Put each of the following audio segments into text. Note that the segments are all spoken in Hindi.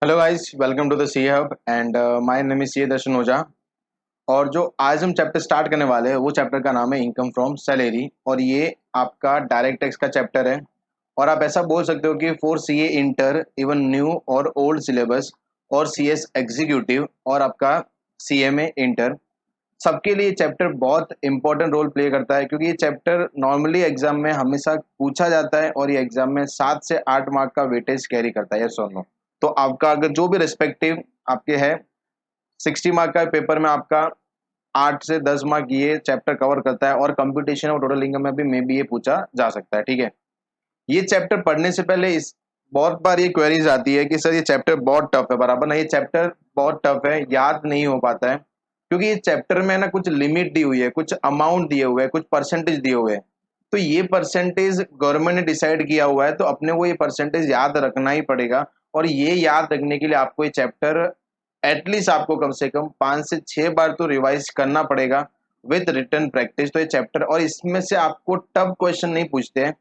Hello guys, welcome to the C hub and my name is C Darshan Ojha. और जो आज हम चैप्टर स्टार्ट करने वाले हैं वो चैप्टर का नाम है इनकम फ्रॉम सैलरी। और ये आपका डायरेक्ट टैक्स का चैप्टर है। और आप ऐसा बोल सकते हो कि for C A inter even new और ओल्ड सिलेबस और सी एस एग्जीक्यूटिव और आपका सी एम ए इंटर, सबके लिए चैप्टर बहुत इंपॉर्टेंट रोल प्ले करता है, क्योंकि ये चैप्टर नॉर्मली एग्जाम में हमेशा पूछा जाता है और ये एग्जाम में 7 से 8 मार्क का वेटेज कैरी करता है, यस और नो। तो आपका अगर जो भी रिस्पेक्टिव आपके है 60 मार्क का पेपर में आपका 8 से 10 मार्क ये चैप्टर कवर करता है। और कंप्यूटेशन और टोटल इनकम में भी मे बी ये पूछा जा सकता है, ठीक है। ये चैप्टर पढ़ने से पहले इस बहुत बार ये क्वेरीज आती है कि सर ये चैप्टर बहुत टफ है, बराबर ना। ये चैप्टर बहुत टफ है, याद नहीं हो पाता है, क्योंकि ये चैप्टर में ना कुछ लिमिट दी हुई है, कुछ अमाउंट दिए हुए हैं, कुछ परसेंटेज दिए हुए हैं। तो ये परसेंटेज गवर्नमेंट ने डिसाइड किया हुआ है, तो अपने को ये परसेंटेज याद रखना ही पड़ेगा। और ये याद रखने के लिए आपको ये चैप्टर एटलीस्ट आपको कम से कम 5 से 6 बार तो रिवाइज करना पड़ेगा विद रिटन प्रैक्टिस। तो ये चैप्टर, और इसमें से आपको टफ क्वेश्चन नहीं पूछते हैं,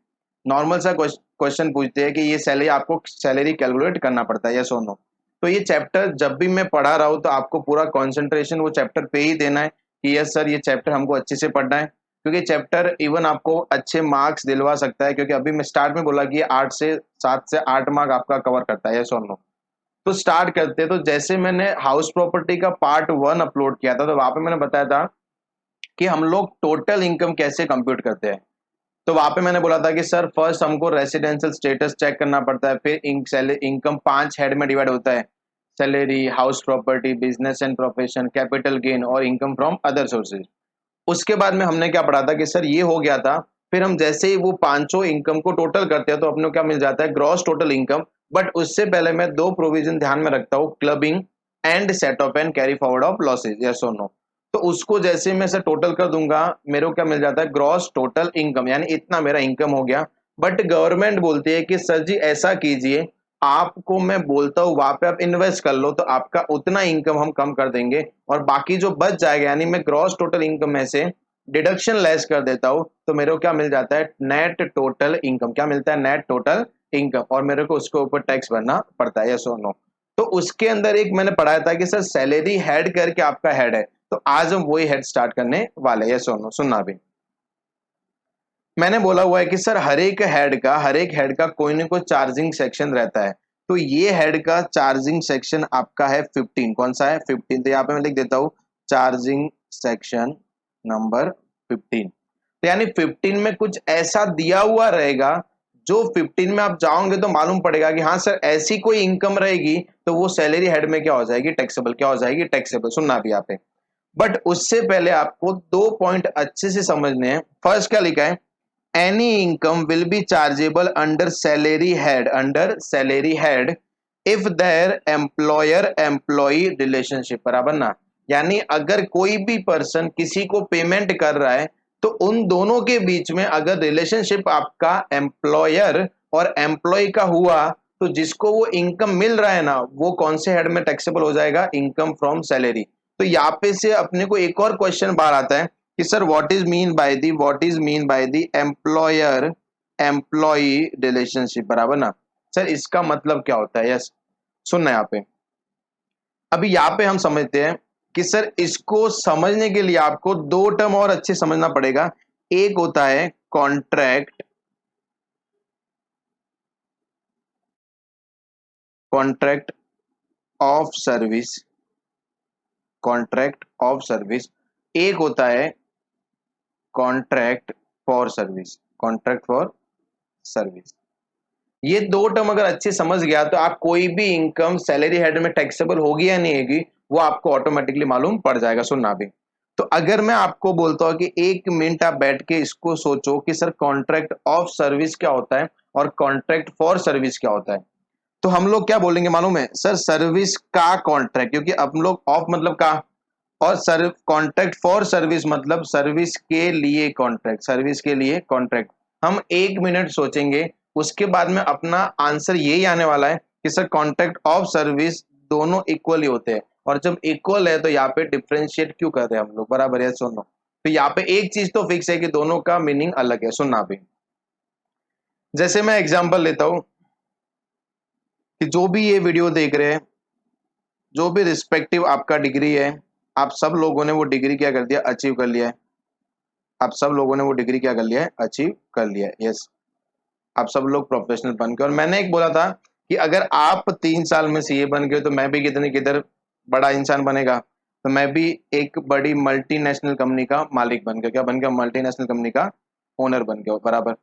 नॉर्मल सा क्वेश्चन पूछते हैं कि ये सैलरी, आपको सैलरी कैलकुलेट करना पड़ता है, यस और नो। तो ये चैप्टर जब भी मैं पढ़ा रहा हूँ तो आपको पूरा कंसंट्रेशन वो चैप्टर पे ही देना है कि यस सर ये चैप्टर हमको अच्छे से पढ़ना है, क्योंकि चैप्टर इवन आपको अच्छे मार्क्स दिलवा सकता है। क्योंकि अभी मैं स्टार्ट में बोला कि 8 से 7 से 8 मार्क आपका कवर करता है, यस और नो। तो स्टार्ट करते हैं। तो जैसे मैंने हाउस प्रॉपर्टी का पार्ट 1 अपलोड किया था, तो वहां पे मैंने बताया था कि हम लोग टोटल इनकम कैसे कंप्यूट करते हैं। तो वहां पे मैंने बोला था कि सर फर्स्ट हमको रेसिडेंशियल स्टेटस चेक करना पड़ता है, फिर इनकम 5 हेड में डिवाइड होता है: salary, house property, business and profession, capital gain और इनकम फ्रॉम अदर सोर्सेज। उसके बाद में हमने क्या पढ़ा था कि सर ये हो गया था। फिर हम जैसे ही वो पांचों इनकम को टोटल करते हैं तो अपने को क्या मिल जाता है, ग्रॉस टोटल इनकम। बट उससे पहले मैं दो प्रोविजन ध्यान में रखता हूँ: clubbing and set of and carry forward of losses, yes और नो। तो उसको जैसे मैं से टोटल कर दूंगा, मेरे को क्या मिल जाता है, ग्रॉस टोटल इनकम, यानी इतना मेरा इनकम हो गया। बट गवर्नमेंट बोलती है कि सर जी ऐसा कीजिए, आपको मैं बोलता हूँ वहां पे आप इन्वेस्ट कर लो, तो आपका उतना इनकम हम कम कर देंगे, और बाकी जो बच जाएगा, यानी मैं ग्रॉस टोटल इनकम में से डिडक्शन लेस कर देता हूं, तो मेरे को क्या मिल जाता है, नेट टोटल इनकम। क्या मिलता है, नेट टोटल इनकम। और मेरे को उसके ऊपर टैक्स भरना पड़ता है, यस और नो। तो उसके अंदर एक मैंने पढ़ाया था कि सर सैलरी हेड करके आपका हेड है, तो आज हम वही हेड स्टार्ट करने वाले, यस और नो। सुनना भी, मैंने बोला हुआ है कि सर हर एक हेड का कोई ना कोई चार्जिंग सेक्शन रहता है। तो ये हेड का चार्जिंग सेक्शन आपका है 15। कौन सा है, 15। तो यहाँ पे मैं लिख देता हूँ चार्जिंग सेक्शन नंबर 15। तो यानी 15 में कुछ ऐसा दिया हुआ रहेगा, जो 15 में आप जाओगे तो मालूम पड़ेगा कि हाँ सर ऐसी कोई इनकम रहेगी, तो वो सैलरी हेड में क्या हो जाएगी, टैक्सेबल। क्या हो जाएगी, टैक्सेबल। सुनना भी यहाँ पे। बट उससे पहले आपको दो पॉइंट अच्छे से समझने हैं। फर्स्ट क्या लिखा है, any income will be chargeable under salary head if their employer employee relationship, बराबर ना। यानी अगर कोई भी पर्सन किसी को पेमेंट कर रहा है, तो उन दोनों के बीच में अगर रिलेशनशिप आपका एम्प्लॉयर और एम्प्लॉय का हुआ, तो जिसको वो इनकम मिल रहा है ना, वो कौन से हेड में टैक्सेबल हो जाएगा, इनकम फ्रॉम सैलरी। तो यहाँ पे से अपने को एक और क्वेश्चन बाहर आता है कि sir what is mean by the employer employee relationship, बराबर ना। सर इसका मतलब क्या होता है, यस सुनना यहाँ पे। अभी यहाँ पे हम समझते हैं कि सर इसको समझने के लिए आपको दो टर्म और अच्छे समझना पड़ेगा। एक होता है contract, contract of service, contract of service. एक होता है contract for service, contract for service. ये दो टर्म अगर अच्छे समझ गया, तो आप कोई भी इनकम सैलरी हेड में टैक्सेबल होगी या नहीं होगी, वो आपको ऑटोमेटिकली मालूम पड़ जाएगा। सुनना भी। तो अगर मैं आपको बोलता हूं कि 1 मिनट आप बैठ के इसको सोचो कि सर कॉन्ट्रैक्ट ऑफ सर्विस क्या होता है और कॉन्ट्रैक्ट फॉर सर्विस क्या होता है, तो हम लोग क्या बोलेंगे मालूम है, सर सर्विस का कॉन्ट्रैक्ट, क्योंकि हम लोग ऑफ मतलब का, और सर कॉन्ट्रैक्ट फॉर सर्विस मतलब सर्विस के लिए कॉन्ट्रैक्ट, सर्विस के लिए कॉन्ट्रैक्ट। हम 1 मिनट सोचेंगे, उसके बाद में अपना आंसर यही आने वाला है कि सर कॉन्ट्रैक्ट ऑफ सर्विस दोनों इक्वल ही होते हैं। और जब इक्वल है तो यहाँ पे डिफ्रेंशिएट क्यों कर रहे हैं हम लोग, बराबर है, सुनो। तो यहाँ पे एक चीज तो फिक्स है कि दोनों का मीनिंग अलग है। सुनना भी, जैसे मैं एग्जाम्पल लेता हूं कि जो भी ये वीडियो देख रहे हैं, जो भी रिस्पेक्टिव आपका डिग्री है, आप सब लोगों ने वो डिग्री क्या कर दिया, अचीव कर लिया है। आप सब लोगों ने वो डिग्री क्या कर लिया है, अचीव कर लिया है। यस, आप सब लोग प्रोफेशनल बन गए। और मैंने एक बोला था कि अगर आप 3 साल में सीए बन गए तो मैं भी कितने किधर बड़ा इंसान बनेगा, तो मैं भी एक बड़ी मल्टीनेशनल कंपनी का मालिक बन गया। क्या बन गया, मल्टीनेशनल कंपनी का ओनर बन गया बराबर।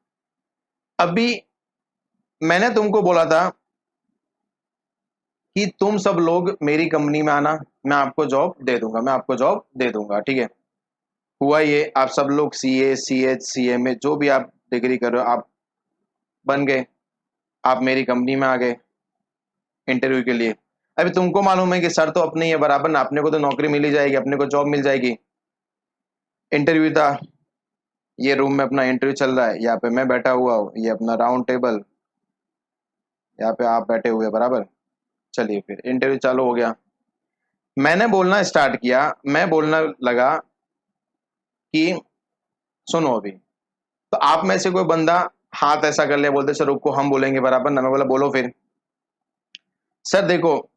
अभी मैंने तुमको बोला था कि तुम सब लोग मेरी कंपनी में आना, मैं आपको जॉब दे दूंगा, मैं आपको जॉब दे दूंगा, ठीक है। हुआ ये, आप सब लोग सीए, सीएच, सीएमए जो भी आप डिग्री कर रहे हो आप बन गए, आप मेरी कंपनी में आ गए इंटरव्यू के लिए। अभी तुमको मालूम है कि सर तो अपने ही है बराबर ना, अपने को तो नौकरी मिल ही जाएगी, अपने को जॉब मिल जाएगी। इंटरव्यू था, ये रूम में अपना इंटरव्यू चल रहा है, यहाँ पे मैं बैठा हुआ हूँ, ये अपना राउंड टेबल, यहाँ पे आप बैठे हुए बराबर। चलिए फिर इंटरव्यू चालू हो गया, मैंने बोलना स्टार्ट किया, मैं बोलना लगा कि सुनो अभी, तो आप में से कोई बंदा हाथ ऐसा कर लिया, बोलते सर रुको हम बोलेंगे बराबर ना। मैं बोला बोलो फिर। सर देखो,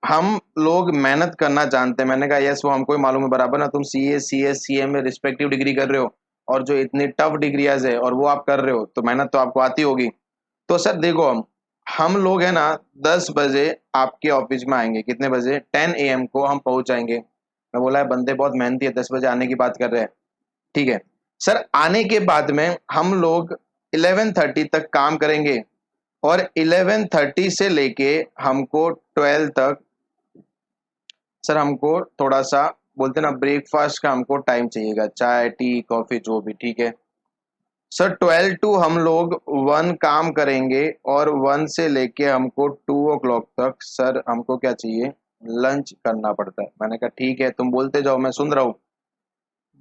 हम लोग मेहनत करना जानते हैं। मैंने कहा यस वो हमको ही मालूम है बराबर ना, तुम सीए, सीएस, सीएम में रिस्पेक्टिव डिग्री कर रहे हो और जो इतनी टफ डिग्रियाज है और वो आप कर रहे हो, तो मेहनत तो आपको आती होगी। तो सर देखो, हम लोग है ना 10 बजे आपके ऑफिस में आएंगे। कितने बजे, 10 AM को हम पहुंच जाएंगे। मैं बोला है बंदे बहुत मेहनती है, 10 बजे आने की बात कर रहे हैं, ठीक है। सर आने के बाद में हम लोग 11:30 तक काम करेंगे और 11:30 से लेके हमको 12 तक, सर हमको थोड़ा सा बोलते ना ब्रेकफास्ट का हमको टाइम चाहिएगा, चाय टी कॉफी जो भी, ठीक है। सर 12 टू हम लोग 1 काम करेंगे और 1 से लेके हमको 2 o'clock तक सर हमको क्या चाहिए, लंच करना पड़ता है। मैंने कहा ठीक है तुम बोलते जाओ मैं सुन रहा हूँ।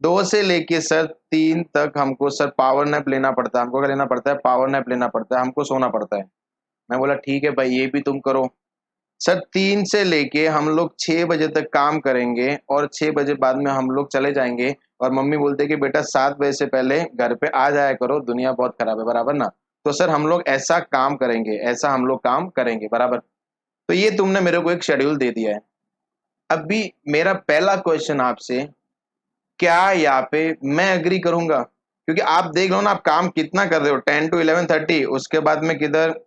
2 से लेके सर 3 तक हमको सर पावर नैप लेना पड़ता है। हमको क्या लेना पड़ता है, पावर नैप लेना पड़ता है, हमको सोना पड़ता है। मैं बोला ठीक है भाई ये भी तुम करो। सर 3 से लेके हम लोग 6 बजे तक काम करेंगे और 6 बजे बाद में हम लोग चले जाएंगे। और मम्मी बोलते हैं कि बेटा 7 बजे से पहले घर पे आ जाया करो, दुनिया बहुत खराब है बराबर ना। तो सर हम लोग ऐसा काम करेंगे, ऐसा हम लोग काम करेंगे बराबर। तो ये तुमने मेरे को एक शेड्यूल दे दिया है। अभी मेरा पहला क्वेश्चन आपसे, क्या यहाँ पे मैं एग्री करूंगा? क्योंकि आप देख लो ना आप काम कितना कर रहे हो, 10 to 11:30, उसके बाद में किधर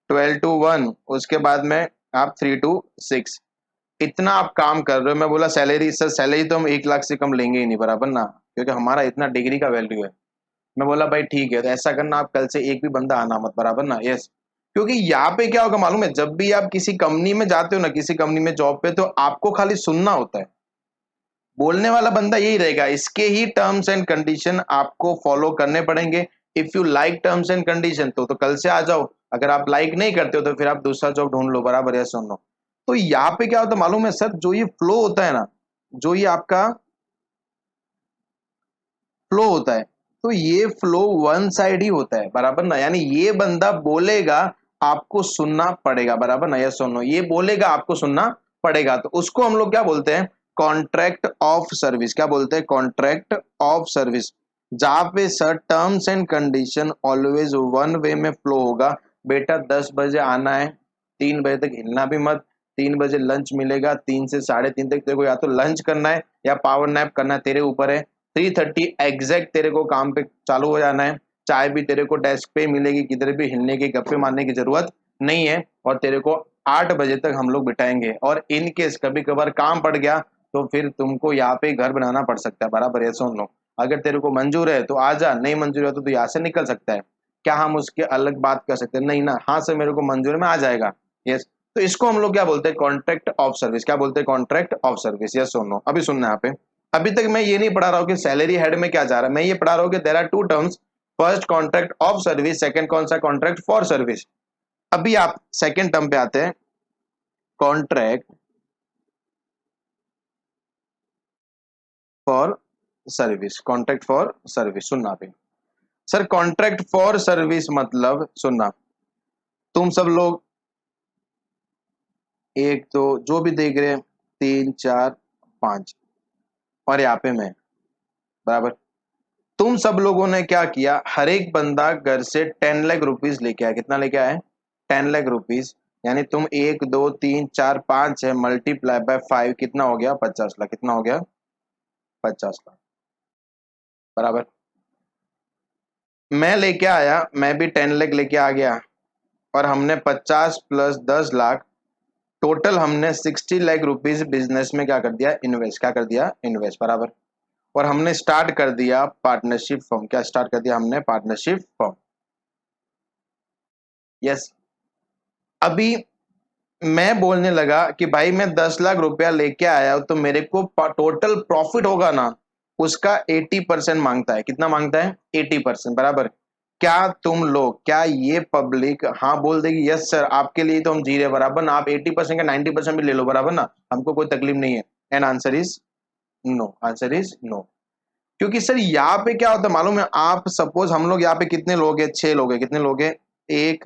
12 to 1, उसके बाद में आप 3 to 6, इतना आप काम कर रहे हो। मैं बोला सैलरी, सर सैलरी तो हम 1 लाख से कम लेंगे ही नहीं बराबर ना, क्योंकि हमारा इतना डिग्री का वैल्यू है। मैं बोला भाई ठीक है, तो ऐसा करना आप कल से एक भी बंदा आना मत बराबर ना। यस, क्योंकि यहाँ पे क्या होगा मालूम है, जब भी आप किसी कंपनी में जाते हो ना, किसी कंपनी में जॉब पे, तो आपको खाली सुनना होता है, बोलने वाला बंदा यही रहेगा। इसके ही टर्म्स एंड कंडीशन आपको फॉलो करने पड़ेंगे। If you like terms and condition तो कल से आ जाओ, अगर आप लाइक नहीं करते हो तो फिर आप दूसरा जॉब ढूंढ लो बराबर, या सुन लो। तो यहाँ पे क्या होता है मालूम है सर, जो ये फ्लो होता है ना, जो ये आपका फ्लो होता है, तो ये फ्लो वन साइड ही होता है बराबर ना। यानी ये बंदा बोलेगा, आपको सुनना पड़ेगा बराबर ना, यस सुनो, ये बोलेगा आपको सुनना पड़ेगा। तो उसको हम लोग क्या बोलते हैं, कॉन्ट्रैक्ट ऑफ सर्विस। क्या बोलते हैं, कॉन्ट्रैक्ट ऑफ सर्विस। जहां पे sir terms and condition always one way में फ्लो होगा। बेटा 10 बजे आना है, 3 बजे तक हिलना भी मत। 3 बजे लंच मिलेगा, 3 से 3:30 तक तेरे को या तो लंच करना है या पावर नैप करना है, तेरे ऊपर है। 3:30 एग्जैक्ट तेरे को काम पे चालू हो जाना है। चाय भी तेरे को डेस्क पे मिलेगी, किधर भी हिलने की गप्पे मारने की जरूरत नहीं है। और तेरे को 8 बजे तक हम लोग बिठाएंगे। और इन केस कभी कभार काम पड़ गया तो फिर तुमको यहाँ पे घर बनाना पड़ सकता है बराबर, ये सुन लो। अगर तेरे को मंजूर है तो आ जा, नहीं मंजूर है तो तू यहाँ से निकल सकता है। क्या हम उसके अलग बात कर सकते हैं, नहीं ना, हाँ सर मेरे को मंजूर है मैं आ जाएगा। यस, तो इसको हम लोग क्या बोलते हैं, कॉन्ट्रैक्ट ऑफ सर्विस। क्या बोलते हैं, कॉन्ट्रैक्ट ऑफ सर्विस। यस सुनो, अभी सुनना यहाँ पे। अभी तक मैं ये नहीं पढ़ा रहा हूँ कि सैलरी हेड में क्या जा रहा है, मैं ये पढ़ा रहा हूँ कि there are 2 terms. First contract of service, second कौन सा, कॉन्ट्रैक्ट फॉर सर्विस। अभी आप सेकंड टर्म पे आते हैं, contract for service. Contract for service सुनना भी, सर कॉन्ट्रैक्ट फॉर सर्विस मतलब सुनना, तुम सब लोग एक तो जो भी देख रहे हैं, 3 4 5, और यहाँ पे मैं बराबर। तुम सब लोगों ने क्या किया, हर एक बंदा घर से 10 लाख रुपीज लेके आया। कितना लेके आया, 10 लाख रुपीज। यानी तुम 1 2 3 4 5 6 मल्टीप्लाई बाय 5 कितना हो गया? 50 लाख। कितना हो गया? 50 लाख। बराबर। मैं लेके आया, मैं भी 10 लाख लेके आ गया, और हमने 50 प्लस 10 लाख, टोटल हमने 60 लाख रुपीज बिजनेस में क्या कर दिया? इन्वेस्ट। क्या कर दिया? इन्वेस्ट। बराबर। और हमने स्टार्ट कर दिया पार्टनरशिप फर्म। क्या स्टार्ट कर दिया हमने? Partnership firm. यस। अभी मैं बोलने लगा कि भाई मैं 10 लाख रुपया लेके आया तो मेरे को टोटल प्रॉफिट होगा ना, उसका 80% मांगता है। कितना मांगता है? 80%। बराबर। क्या तुम लोग, क्या ये पब्लिक हाँ बोल देगी यस सर आपके लिए तो हम जी रहे हैं, बराबर ना? आप 80% का 90% भी ले लो, बराबर ना? हमको कोई तकलीफ नहीं है। And answer is no. Answer is no. क्योंकि सर यहाँ पे क्या होता है मालूम है? आप सपोज हम लोग यहाँ पे कितने लोग हैं? 6 लोग हैं। कितने लोग हैं? 1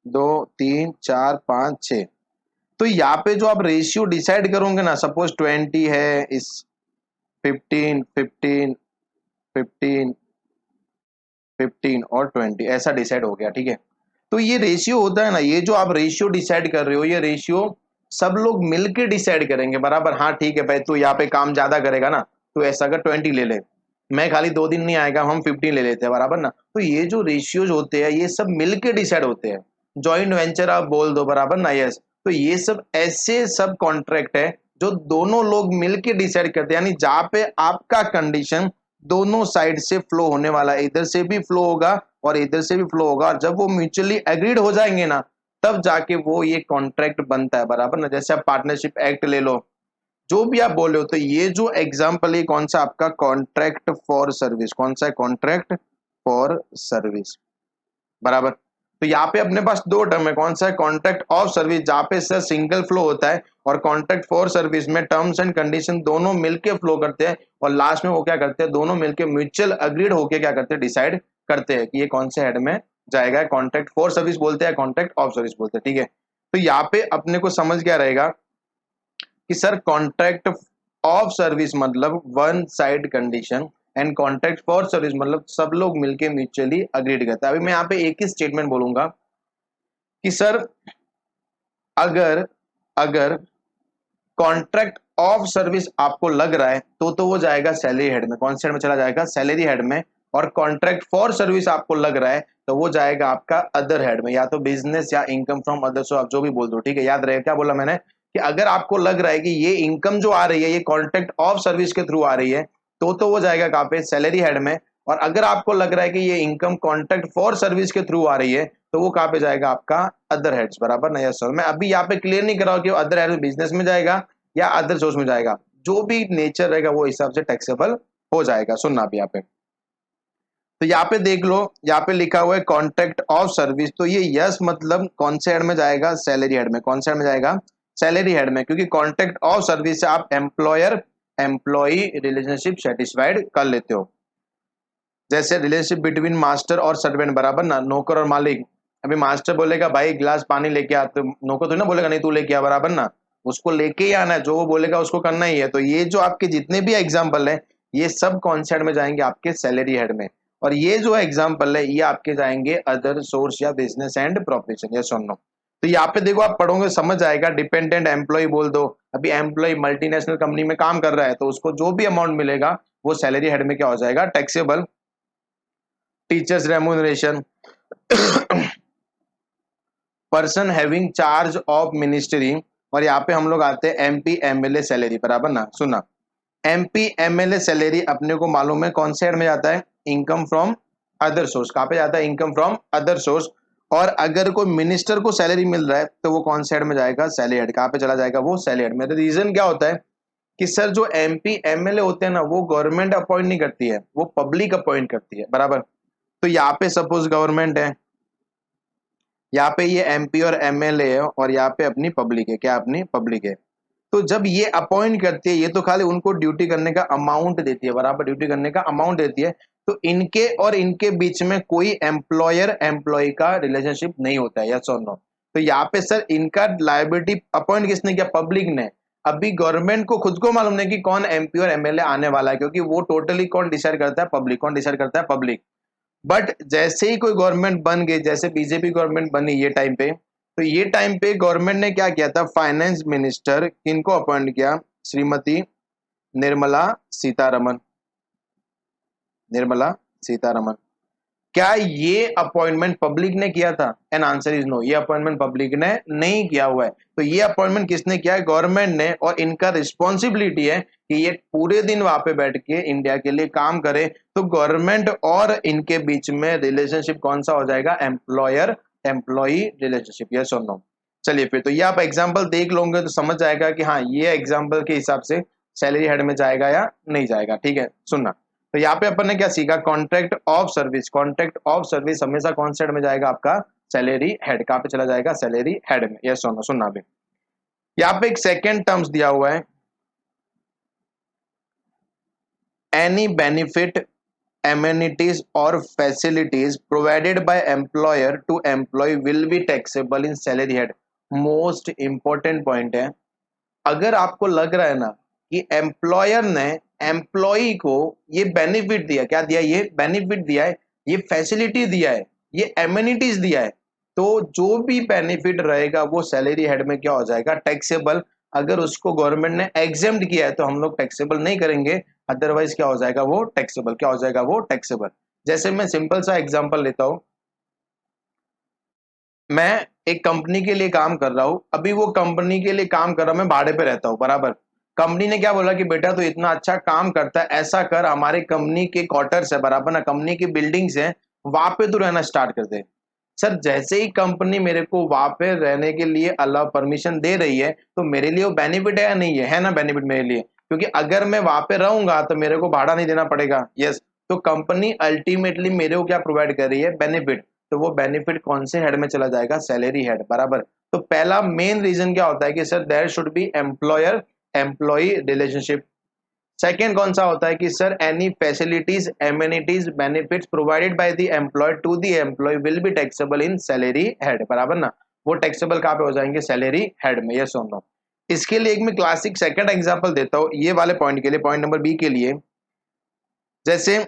2 3 4 5 6। तो यहाँ पे जो आप रेशियो डिसाइड करोगे ना, सपोज 20 है, इस 15 और 20 ऐसा डिसाइड हो गया। ठीक है। तो ये रेशियो होता है ना, ये जो आप रेशियो डिसाइड कर रहे हो, ये रेशियो सब लोग मिलके डिसाइड करेंगे। बराबर। हाँ ठीक है भाई, तू यहाँ पे काम ज्यादा करेगा ना, तो ऐसा कर 20 ले ले। मैं खाली 2 दिन नहीं आएगा, हम 15 ले लेते हैं। बराबर ना? तो ये जो रेशियोज होते हैं ये सब मिलके डिसाइड होते हैं। जॉइंट वेंचर आप बोल दो, बराबर ना? यस। तो ये सब ऐसे सब कॉन्ट्रैक्ट है जो दोनों लोग मिलके डिसाइड करते हैं, यानी जहां पे आपका कंडीशन दोनों साइड से फ्लो होने वाला है, इधर से भी फ्लो होगा और इधर से भी फ्लो होगा। और जब वो म्यूचुअली एग्रीड हो जाएंगे ना, तब जाके वो ये कॉन्ट्रैक्ट बनता है। बराबर ना? जैसे आप पार्टनरशिप एक्ट ले लो, जो भी आप बोले हो, तो ये जो एग्जांपल है कौन सा? आपका कॉन्ट्रैक्ट फॉर सर्विस। कौन सा है? Contract for service. बराबर। तो यहाँ पे अपने पास दो टर्म है। कौन सा है? कॉन्ट्रैक्ट ऑफ सर्विस, जहां पे सर सिंगल फ्लो होता है, और कॉन्ट्रैक्ट फॉर सर्विस में टर्म्स एंड कंडीशन दोनों मिलके फ्लो करते हैं, और लास्ट में वो क्या करते हैं? दोनों मिलके म्यूचुअल अग्रीड होके क्या करते हैं? डिसाइड करते हैं कि ये कौन से हेड में जाएगा। कॉन्ट्रैक्ट फॉर सर्विस बोलते हैं, कॉन्ट्रैक्ट ऑफ सर्विस बोलते हैं। ठीक है। तो यहाँ पे अपने को समझ क्या रहेगा कि सर कॉन्ट्रैक्ट ऑफ सर्विस मतलब one side condition, and contract for service मतलब सब लोग मिलके म्यूचुअली अग्रीड करते हैं। अभी मैं यहाँ पे एक ही स्टेटमेंट बोलूंगा कि सर अगर अगर कॉन्ट्रैक्ट ऑफ सर्विस आपको लग रहा है तो वो जाएगा सैलरी हेड में। कौन से हेड में चला जाएगा? सैलरी हेड में। और कॉन्ट्रैक्ट फॉर सर्विस आपको लग रहा है तो वो जाएगा आपका अदर हेड में, या तो बिजनेस या इनकम फ्रॉम अदर। सो आप जो भी बोल दो। ठीक है। याद रहेगा क्या बोला मैंने? कि अगर आपको लग रहा है कि ये इनकम जो आ रही है ये कॉन्ट्रैक्ट ऑफ सर्विस के थ्रू आ रही है तो वो जाएगा कहाँ पे? सैलरी हेड में। और अगर आपको लग रहा है कि ये इनकम कॉन्ट्रैक्ट फॉर सर्विस के थ्रू आ रही है तो वो कहाँ पे जाएगा? आपका अदर हेड्स। बराबर ना? Yes sir. मैं अभी यहाँ पे क्लियर नहीं कर रहा हूँ कि अदर हेड बिजनेस में जाएगा या अदर सोर्स में जाएगा, जो भी नेचर रहेगा वो हिसाब से टैक्सेबल हो जाएगा। सुनना भी यहाँ पे, तो यहाँ पे देख लो, यहाँ पे लिखा हुआ है कॉन्ट्रैक्ट ऑफ सर्विस, तो ये यस मतलब कौन से हेड में जाएगा? सैलरी हेड में। कौन से हेड में जाएगा? सैलरी हेड में। क्योंकि कॉन्ट्रैक्ट ऑफ सर्विस से आप एम्प्लॉयर एम्प्लॉई रिलेशनशिप सेटिस्फाइड कर लेते हो। जैसे रिलेशनशिप बिटवीन मास्टर और सर्वेंट। बराबर ना? नौकर और मालिक। अभी मास्टर बोलेगा भाई गिलास पानी लेके आ, तो नौकर तो ना बोलेगा नहीं तू लेके आ। बराबर ना? उसको लेके ही आना है, जो वो बोलेगा उसको करना ही है। तो ये जो आपके जितने भी एग्जाम्पल है ये सब कौन से हेड में जाएंगे? आपके सैलरी हेड में। और ये जो एग्जाम्पल है ये आपके जाएंगे अदर सोर्स या बिजनेस एंड प्रोफेशन। यस और नो? तो यहाँ पे देखो आप पढ़ोगे समझ आएगा। डिपेंडेंट एम्प्लॉय बोल दो। अभी एम्प्लॉय मल्टीनेशनल कंपनी में काम कर रहा है तो उसको जो भी अमाउंट मिलेगा वो सैलरी हेड में क्या हो जाएगा? Taxable. Teachers remuneration, person having charge of ministry. और यहाँ पे हम लोग आते हैं एमपी एमएलए सैलरी। बराबर ना? सुना, एमपी एमएलए सैलरी अपने को मालूम है कौन से हेड में जाता है? Income from other source. कहाँ पे जाता है? Income from other source. और अगर कोई मिनिस्टर को सैलरी मिल रहा है तो वो कौन से हेड में जाएगा? Salary head. कहाँ पे चला जाएगा? वो सैलरी हेड में। रीजन क्या होता है कि सर जो एमपी एमएलए होते हैं ना वो गवर्नमेंट अपॉइंट नहीं करती है, वो पब्लिक अपॉइंट करती है। बराबर। तो यहाँ पे सपोज गवर्नमेंट है, यहाँ पे ये एमपी और एमएलए है, और यहाँ पे अपनी पब्लिक है। क्या? अपनी पब्लिक है। तो जब ये अपॉइंट करती है ये तो खाली उनको ड्यूटी करने का अमाउंट देती है। बराबर? ड्यूटी करने का अमाउंट देती है। तो इनके और इनके बीच में कोई एम्प्लॉयर एम्प्लॉय का रिलेशनशिप नहीं होता है। यस और नो? तो यहाँ पे सर इनका लायबिलिटी अपॉइंट किसने किया? पब्लिक ने। अभी गवर्नमेंट को खुद को मालूम नहीं कि कौन एमपी और एमएलए आने वाला है, क्योंकि वो टोटली कौन डिसाइड करता है? पब्लिक। कौन डिसाइड करता है? पब्लिक। बट जैसे ही कोई गवर्नमेंट बन गई, जैसे बीजेपी गवर्नमेंट बनी ये टाइम पे, तो ये टाइम पे गवर्नमेंट ने क्या किया था, फाइनेंस मिनिस्टर किनको अपॉइंट किया, श्रीमती निर्मला सीतारमन, निर्मला सीतारमन। क्या ये अपॉइंटमेंट पब्लिक ने किया था? एन आंसर इज नो, ये अपॉइंटमेंट पब्लिक ने नहीं किया हुआ है। तो ये अपॉइंटमेंट किसने किया है? गवर्नमेंट ने, और इनका रिस्पॉन्सिबिलिटी है कि ये पूरे दिन वहां पे बैठ के इंडिया के लिए काम करे। तो गवर्नमेंट और इनके बीच में रिलेशनशिप कौन सा हो जाएगा? एम्प्लॉयर एम्प्लॉई रिलेशनशिप, यस और नो। चलिए फिर, तो ये आप एग्जाम्पल देख लोगे तो समझ जाएगा कि हाँ, ये एग्जाम्पल के हिसाब से सैलरी हेड में जाएगा या नहीं जाएगा। ठीक है, सुनना। तो यहाँ पे अपन ने क्या सीखा? Contract of service. Contract of service हमेशा कौन से हेड में जाएगा? आपका सैलरी हेड। कहाँ पे चला जाएगा? सैलरी हेड में। यस सुनना, सुनना भी। यहाँ पे एक सेकेंड टर्म्स दिया हुआ है, any benefit amenities or facilities provided by employer to employee will be taxable in salary head। Most important point है। अगर आपको लग रहा है ना कि एम्प्लॉयर ने एम्प्लॉई को ये बेनिफिट दिया, क्या दिया? ये बेनिफिट दिया है, ये फैसिलिटी दिया है, ये एमिनिटीज दिया है, तो जो भी बेनिफिट रहेगा वो सैलरी हेड में क्या हो जाएगा? टैक्सेबल। अगर उसको गवर्नमेंट ने एग्जेम्प्ट किया है तो हम लोग टैक्सेबल नहीं करेंगे, अदरवाइज क्या हो जाएगा? वो टैक्सेबल। क्या हो जाएगा? वो टैक्सेबल। जैसे मैं सिंपल सा एग्जांपल लेता हूं, मैं एक कंपनी के लिए काम कर रहा हूं, अभी वो कंपनी के लिए काम कर रहा हूं, मैं भाड़े पे रहता हूं, बराबर। कंपनी ने क्या बोला कि बेटा तू इतना अच्छा काम करता है, ऐसा कर, हमारे कंपनी के क्वार्टर्स है, बराबर ना, कंपनी की बिल्डिंग्स है, वहां पे तू रहना स्टार्ट कर दे। सर जैसे ही कंपनी मेरे को वहां पे रहने के लिए अलाउ परमिशन दे रही है, तो मेरे लिए वो बेनिफिट है या नहीं है? है ना बेनिफिट मेरे लिए, क्योंकि अगर मैं वहां पे रहूंगा तो मेरे को भाड़ा नहीं देना पड़ेगा। यस। तो कंपनी अल्टीमेटली मेरे को क्या प्रोवाइड कर रही है? बेनिफिट। तो वो बेनिफिट कौन से हेड में चला जाएगा? सैलरी हेड, बराबर। तो पहला मेन रीजन क्या होता है कि sir there should be employer employee relationship. Second कौन सा होता है कि sir any facilities amenities benefits provided by the employer to the employee will be taxable in salary head, बराबर ना। वो टैक्सेबल कहाँ पे हो जाएंगे? सैलरी हेड में। यस और नो। इसके लिए एक मैं क्लासिक सेकंड एग्जांपल देता हूँ, ये वाले पॉइंट के लिए, पॉइंट नंबर बी के लिए। जैसे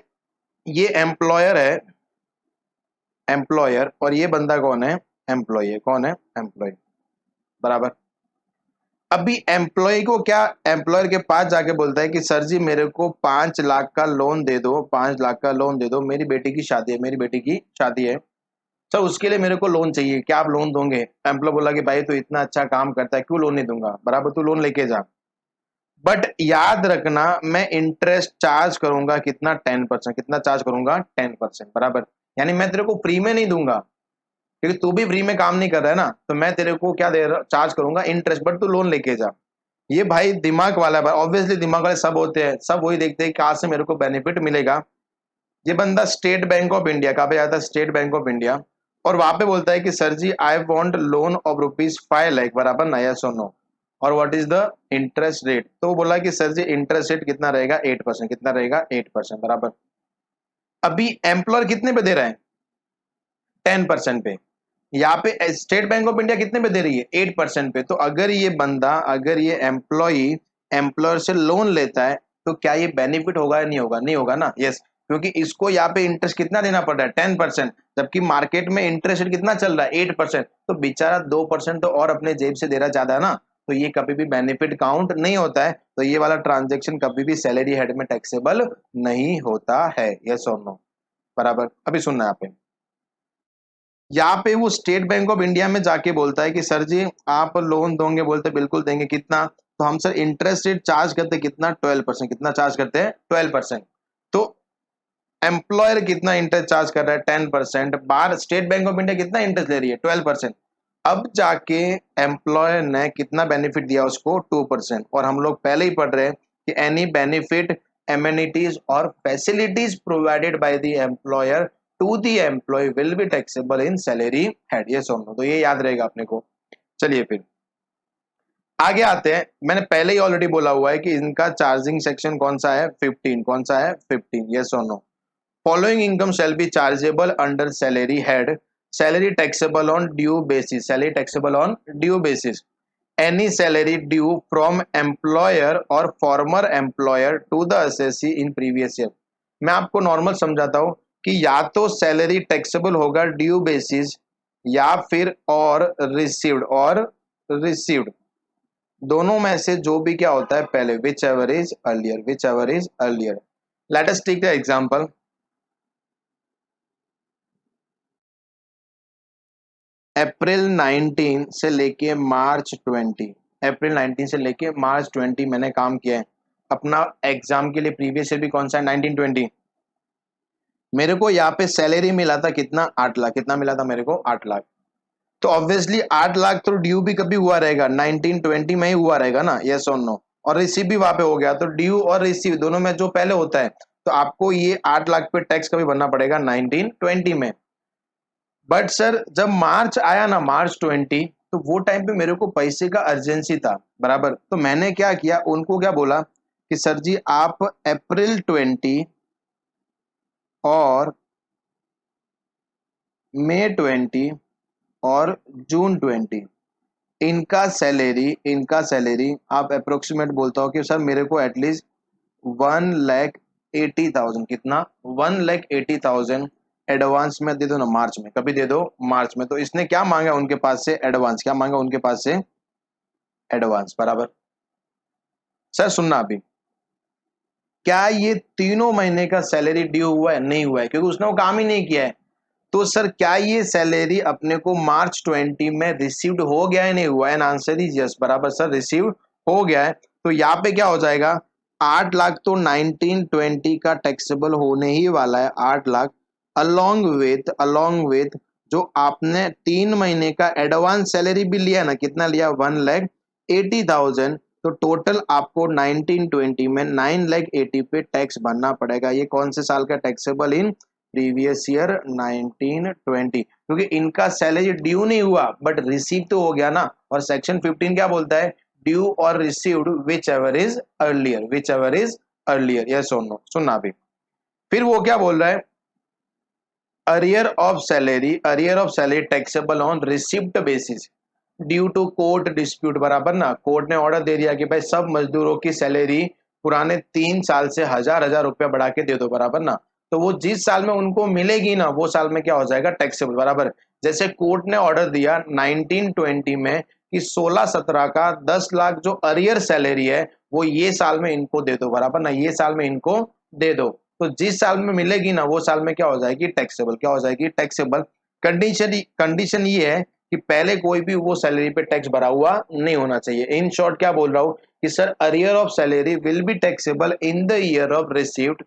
ये एम्प्लॉयर है, एम्प्लॉयर, और ये बंदा कौन है? एम्प्लॉय है। कौन है? एम्प्लॉय, बराबर। अभी एम्प्लॉय को क्या, एम्प्लॉयर के पास जाके बोलता है कि सर जी मेरे को 5 लाख का लोन दे दो, 5 लाख का लोन दे दो, मेरी बेटी की शादी है, मेरी बेटी की शादी है, सर उसके लिए मेरे को लोन चाहिए, क्या आप लोन दोगे? एम्प्लॉय बोला कि भाई तू इतना अच्छा काम करता है, क्यों लोन नहीं दूंगा, बराबर, तू लोन लेके जा, बट याद रखना मैं इंटरेस्ट चार्ज करूंगा कितना? 10%। कितना चार्ज करूंगा? 10%, बराबर। यानी मैं तेरे को फ्री में नहीं दूंगा, क्योंकि तू भी फ्री में काम नहीं कर रहा है ना, तो मैं तेरे को क्या दे रहा, चार्ज करूंगा इंटरेस्ट, बट तू लोन लेके जा। ये भाई दिमाग वाला है, ऑब्वियसली दिमाग वाले सब होते हैं, सब वही देखते हैं कहाँ से मेरे को बेनिफिट मिलेगा। ये बंदा स्टेट बैंक ऑफ इंडिया, कहाँ पे जाता है? स्टेट बैंक ऑफ इंडिया, और वहां पे बोलता है कि sir ji I want loan of ₹5 lakh, बराबर ना, यस और नो, और what is the interest rate? तो वो बोला कि सर जी इंटरेस्ट रेट कितना रहेगा? 8%। कितना रहेगा? 8%, बराबर। अभी एम्प्लॉयर कितने पे दे रहा है? 10% पे। यहाँ पे स्टेट बैंक ऑफ इंडिया कितने पे दे रही है? 8% पे। तो अगर ये बंदा, अगर ये एम्प्लॉई एम्प्लॉयर से लोन लेता है, तो क्या ये बेनिफिट होगा या नहीं होगा? नहीं होगा ना, यस। क्योंकि इसको यहाँ पे इंटरेस्ट कितना देना पड़ रहा है? 10%, जबकि मार्केट में इंटरेस्ट रेट कितना चल रहा है? 8%। तो बेचारा 2% तो और अपने जेब से दे रहा, ज्यादा है ना, तो ये कभी भी बेनिफिट काउंट नहीं होता है। तो ये वाला ट्रांजेक्शन कभी भी सैलरी हेड में टैक्सेबल नहीं होता है। यस और नो, बराबर। अभी सुनना है आप, यहाँ पे वो स्टेट बैंक ऑफ इंडिया में जाके बोलता है कि सर जी आप लोन दोगे, बोलते बिल्कुल देंगे, कितना? तो हम सर इंटरेस्ट रेट चार्ज करते कितना? 12%। कितना चार्ज करते हैं? 12%। तो एम्प्लॉयर कितना इंटरेस्ट चार्ज कर रहा है? 10%। बाहर स्टेट बैंक ऑफ इंडिया कितना इंटरेस्ट ले रही है? 12%। अब जाके एम्प्लॉयर ने कितना बेनिफिट दिया उसको? 2%। और हम लोग पहले ही पढ़ रहे हैं कि एनी बेनिफिट एमिनिटीज और facilities provided by the employer to the employee will be taxable in salary head. ये सुन लो, तो ये याद रहेगा अपने को। चलिए फिर आगे आते हैं। मैंने पहले ही ऑलरेडी बोला हुआ है कि इनका चार्जिंग सेक्शन कौन सा है? 15। कौन सा है? 15। यस और no. Following income shall be chargeable under salary head. Salary taxable on due basis. Salary taxable on due basis. Any salary due from employer or former employer to the assessee in previous year. मैं आपको नॉर्मल समझाता हूं कि या तो सैलरी टैक्सेबल होगा ड्यू बेसिस, या फिर और रिसीव्ड दोनों में से जो भी क्या होता है पहले, whichever is earlier, whichever is earlier. Let us take the example. April 19 से लेके मार्च 20, अप्रैल 19 से लेके मार्च 20 मैंने काम किया है अपना एग्जाम के लिए। प्रीवियस ईयर भी कौन सा है, 1920। मेरे को यहाँ पे सैलरी मिला था कितना, 8 लाख। कितना मिला था मेरे को, 8 लाख। तो ऑब्वियसली 8 लाख तो ड्यू भी कभी हुआ रहेगा, 1920 में ही हुआ रहेगा ना, यस और नो। और रिसीव भी वहां पे हो गया, तो ड्यू और रिसीव दोनों में जो पहले होता है, तो आपको ये 8 लाख पे टैक्स कभी भरना पड़ेगा 1920 में। बट सर जब मार्च आया ना, मार्च 20, तो वो टाइम पे मेरे को पैसे का अर्जेंसी था, बराबर। तो मैंने क्या किया, उनको क्या बोला कि सर जी आप अप्रैल 20 और मई 20 और जून 20 इनका सैलरी आप अप्रोक्सीमेट बोलता हो कि सर मेरे को एटलीस्ट 1,80,000, कितना, 1,80,000 एडवांस में दे दो ना, मार्च में, कभी दे दो मार्च में। तो इसने क्या मांगा उनके पास से, एडवांस। क्या मांगा उनके पास से, एडवांस, बराबर। सर सुनना अभी, क्या ये तीनों महीने का सैलरी ड्यू हुआ है, नहीं हुआ है, क्योंकि उसने वो काम ही नहीं किया है। तो सर क्या ये सैलरी अपने को मार्च 20 में रिसीव्ड हो गया है, नहीं हुआ है? आंसर इज यस, बराबर सर, रिसीव्ड हो गया है। तो यहाँ पे क्या हो जाएगा, 8 लाख तो 1920 का टैक्सेबल होने ही वाला है, 8 लाख, अलोंग विथ जो आपने 3 महीने का एडवांस सैलरी भी लिया ना, कितना लिया, 1,80,000। तो टोटल आपको 1920 में 9,80,000 पे टैक्स भरना पड़ेगा। ये कौन से साल का टैक्सेबल, इन प्रीवियस ईयर 1920, क्योंकि इनका सैलरी ड्यू नहीं हुआ बट रिसीव तो हो गया ना। और सेक्शन 15 क्या बोलता है, ड्यू और received whichever is earlier, whichever is earlier, yes और नो। सुनना भी, फिर वो क्या बोल रहा है, arrear of salary taxable on receipt basis due to court dispute, बराबर ना। कोर्ट ने ऑर्डर दे दिया कि भाई सब मजदूरों की सैलरी पुराने 3 साल से 1,000 रुपया बढ़ा के दे दो, बराबर ना। तो वो जिस साल में उनको मिलेगी ना, वो साल में क्या हो जाएगा, टैक्सेबल, बराबर। जैसे कोर्ट ने ऑर्डर दिया 1920 में कि 16-17 का 10 लाख जो अरियर सैलरी है वो ये साल में इनको दे दो, बराबर ना, ये साल में इनको दे दो। तो जिस साल में मिलेगी ना, वो साल में क्या हो जाएगी, टैक्सेबल। क्या हो जाएगी, टैक्सेबल। कंडीशन ये है कि पहले कोई भी वो सैलरी पे टैक्स भरा हुआ नहीं होना चाहिए। इन शॉर्ट क्या बोल रहा हूँ कि sir arrear of salary will be taxable in the year of received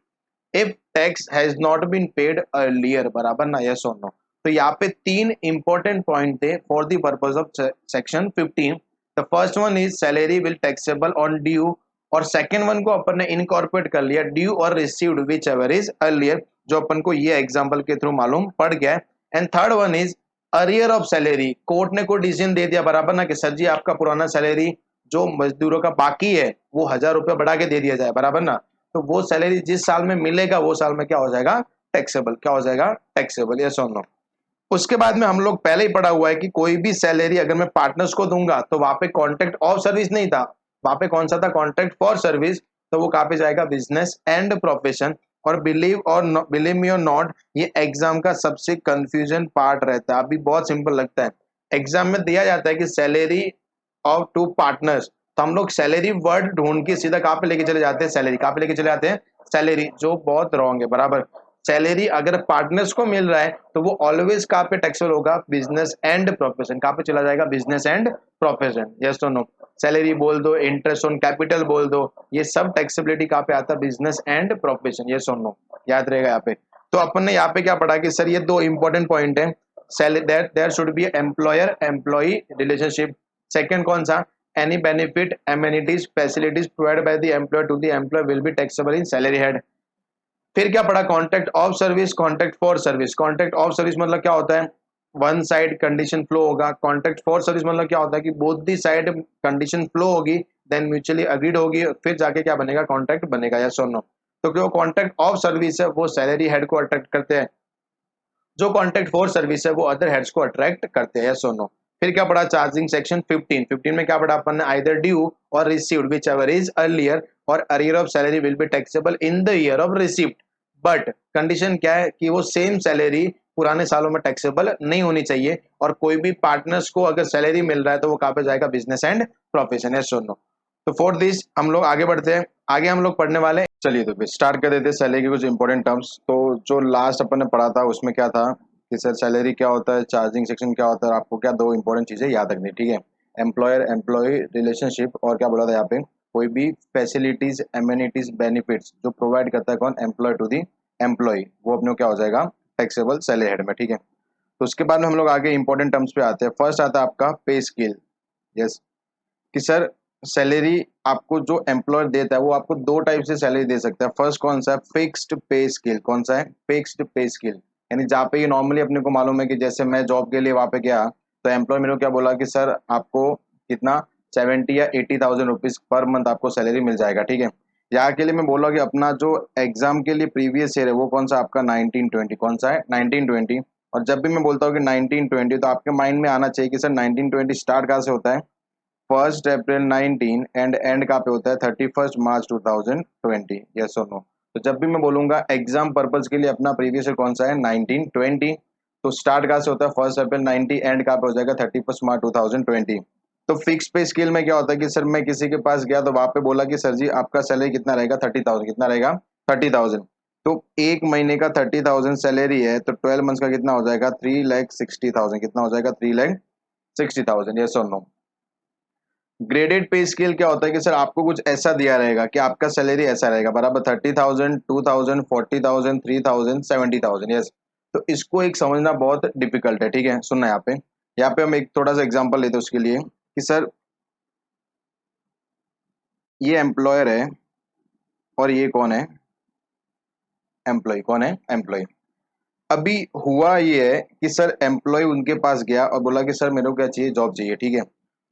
if tax has not been paid earlier, बराबर ना, यस और नो। तो यहाँ पे 3 इंपॉर्टेंट पॉइंट थे for the purpose of section 15। The first one is salary will taxable on due, और सेकेंड वन को अपन ने इनकॉर्पोरेट कर लिया, ड्यू और received whichever is earlier, जो अपन को ये एग्जाम्पल के थ्रू मालूम पड़ गया है। And third one is arrear of salary. Court ने कोई डिसीजन दे दिया, बराबर ना, कि सर जी आपका पुराना सैलरी जो मजदूरों का बाकी है वो 1,000 रुपया बढ़ा के दे दिया जाए, बराबर ना। तो वो सैलरी जिस साल में मिलेगा वो साल में क्या हो जाएगा, टैक्सेबल। क्या हो जाएगा, टैक्सेबल, यस और नो। उसके बाद में हम लोग पहले ही पढ़ा हुआ है कि कोई भी सैलरी अगर मैं पार्टनर्स को दूंगा तो वहां पे कॉन्ट्रैक्ट ऑफ सर्विस नहीं था, वहां पे कौन सा था, कॉन्ट्रैक्ट फॉर सर्विस। तो वो कहाँ पे जाएगा, बिजनेस एंड प्रोफेशन। और बिलीव मी और नॉट, ये एग्जाम का सबसे कंफ्यूजन पार्ट रहता है। अभी बहुत सिंपल लगता है, एग्जाम में दिया जाता है कि सैलरी ऑफ 2 पार्टनर्स, तो हम लोग सैलरी वर्ड ढूंढ के सीधा कहाँ पे लेके चले जाते हैं, सैलरी। कहाँ पे लेके चले जाते हैं, सैलरी, जो बहुत रॉन्ग है, बराबर। सैलरी अगर पार्टनर्स को मिल रहा है तो वो ऑलवेज कहाँ पे टैक्सेबल होगा, बिजनेस एंड प्रोफेशन। कहाँ पे चला जाएगा, बिजनेस एंड प्रोफेशन, यस और नो। सैलरी बोल दो, इंटरेस्ट ऑन कैपिटल बोल दो, ये सब टैक्सेबिलिटी कहाँ पे आता है, बिजनेस एंड प्रोफेशन, यस और नो, याद रहेगा यहाँ पे। तो अपन ने यहाँ पे क्या पढ़ा कि सर ये 2 इंपॉर्टेंट पॉइंट है, there should be employer employee relationship. Second कौन सा, any benefit amenities facilities provide by the employer to the employee will be taxable in salary head. फिर क्या पढ़ा, contract of service, contract for service. Contract of service मतलब क्या होता है, वन साइड कंडीशन फ्लो होगा। कॉन्ट्रैक्ट फॉर सर्विस मतलब क्या होता है कि both the side condition flow होगी, देन म्यूचुअली अग्रीड होगी, फिर जाके क्या बनेगा, कॉन्ट्रैक्ट बनेगा, यस और नो। तो जो कॉन्ट्रैक्ट ऑफ सर्विस है वो सैलरी हेड को अट्रैक्ट करते हैं, जो कॉन्ट्रैक्ट फॉर सर्विस है वो अदर हेड्स को अट्रैक्ट करते हैं, यस और नो। फिर क्या पढ़ा, चार्जिंग सेक्शन 15 में क्या पढ़ा अपन ने, आइदर ड्यू और received whichever is earlier, और arrear of salary will be taxable in the year of received. But condition क्या है कि वो सेम सैलरी पुराने सालों में टैक्सेबल नहीं होनी चाहिए। और कोई भी पार्टनर्स को अगर सैलरी मिल रहा है तो वो कहाँ पे जाएगा, बिजनेस एंड प्रोफेशन, यस और नो। तो फॉर दिस हम लोग आगे बढ़ते हैं, आगे हम लोग पढ़ने वाले हैं। चलिए तो फिर स्टार्ट कर देते हैं सैलरी के कुछ इंपॉर्टेंट टर्म्स। तो जो लास्ट अपन ने पढ़ा था उसमें क्या था कि सर सैलरी क्या होता है, चार्जिंग सेक्शन क्या होता है, आपको क्या दो इंपॉर्टेंट चीजें याद रखनी, ठीक है। एम्प्लॉयर एम्प्लॉय रिलेशनशिप, और क्या बोला था यहाँ पे, कोई भी फैसिलिटीज एम्यूनिटीज बेनिफिट्स जो प्रोवाइड करता है कौन, एम्प्लॉय टू दी एम्प्लॉय, वो अपने को क्या हो जाएगा, टैक्सेबल सैलरी हेड में, ठीक है। तो उसके बाद में हम लोग आगे इंपॉर्टेंट टर्म्स पे आते हैं। फर्स्ट आता है आपका पे स्केल, यस, कि सर सैलरी आपको जो एम्प्लॉयर देता है वो आपको दो टाइप से सैलरी दे सकता है। फर्स्ट कौन सा है, फिक्स्ड पे स्केल, कौन सा है, फिक्स्ड पे स्केल, यानी जहाँ पे ये नॉर्मली अपने को मालूम है कि जैसे मैं जॉब के लिए वहां पे गया तो एम्प्लॉय मेरे को क्या बोला कि सर आपको कितना 70 या 80,000 रुपीज पर मंथ आपको सैलरी मिल जाएगा, ठीक है। यहाँ के लिए मैं बोला कि अपना जो एग्जाम के लिए प्रीवियस ईयर है वो कौन सा आपका 1920, कौन सा है 1920। और जब भी मैं बोलता हूँ कि 1920 तो आपके माइंड में आना चाहिए कि सर 1920 स्टार्ट कहाँ से होता है, 1 अप्रैल 19 एंड कहाँ पे होता है 31 मार्च 2020, यस और नो। तो जब भी मैं बोलूंगा एग्जाम पर्पज के लिए अपना प्रीवियस ईयर कौन सा है 1920, तो स्टार्ट कहाँ से होता है 1 अप्रैल 19, एंड कहाँ पे हो जाएगा 31 मार्च 2020। तो फिक्स पे स्केल में क्या होता है कि सर मैं किसी के पास गया तो वहां पे बोला कि सर जी आपका सैलरी कितना रहेगा 30,000, कितना रहेगा 30,000। तो एक महीने का 30,000 सैलरी है तो 12 मंथ्स का कितना हो जाएगा 3,60,000, कितना हो जाएगा 3,60,000, यस और नो। ग्रेडेड पे स्केल क्या होता है कि सर आपको कुछ ऐसा दिया रहेगा कि आपका सैलरी ऐसा रहेगा बराबर 30,000, 2,000, 40,000, 3,000, 70,000, यस। तो इसको एक समझना बहुत डिफिकल्ट है, ठीक है। सुनना यहाँ पे हम एक थोड़ा सा एग्जांपल लेते हैं उसके लिए कि सर ये एम्प्लॉयर है और ये कौन है, एम्प्लॉय, कौन है एम्प्लॉय। अभी हुआ ये है कि सर एम्प्लॉय उनके पास गया और बोला कि सर मेरे को क्या चाहिए, जॉब चाहिए, ठीक है।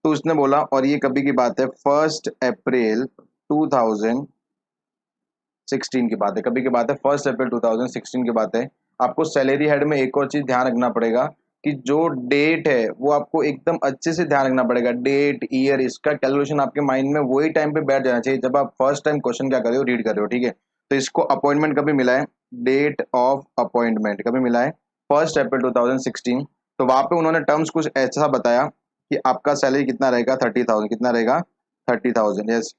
तो उसने बोला, और ये कभी की बात है 1 अप्रैल 2016 की बात है, कभी की बात है 1 अप्रैल 2016 की बात है। आपको सैलरी हेड में एक और चीज ध्यान रखना पड़ेगा कि जो डेट है वो आपको एकदम अच्छे से ध्यान रखना पड़ेगा, डेट ईयर, इसका कैलकुलेशन आपके माइंड में वही टाइम पे बैठ जाना चाहिए जब आप फर्स्ट टाइम क्वेश्चन क्या कर रहे हो, रीड कर रहे हो, ठीक है। तो इसको अपॉइंटमेंट कभी मिला है, डेट ऑफ अपॉइंटमेंट कभी मिला है 1 अप्रैल 2016। तो वहां पे उन्होंने टर्म्स कुछ ऐसा बताया कि आपका सैलरी कितना रहेगा 30,000, कितना रहेगा 30,000, यस।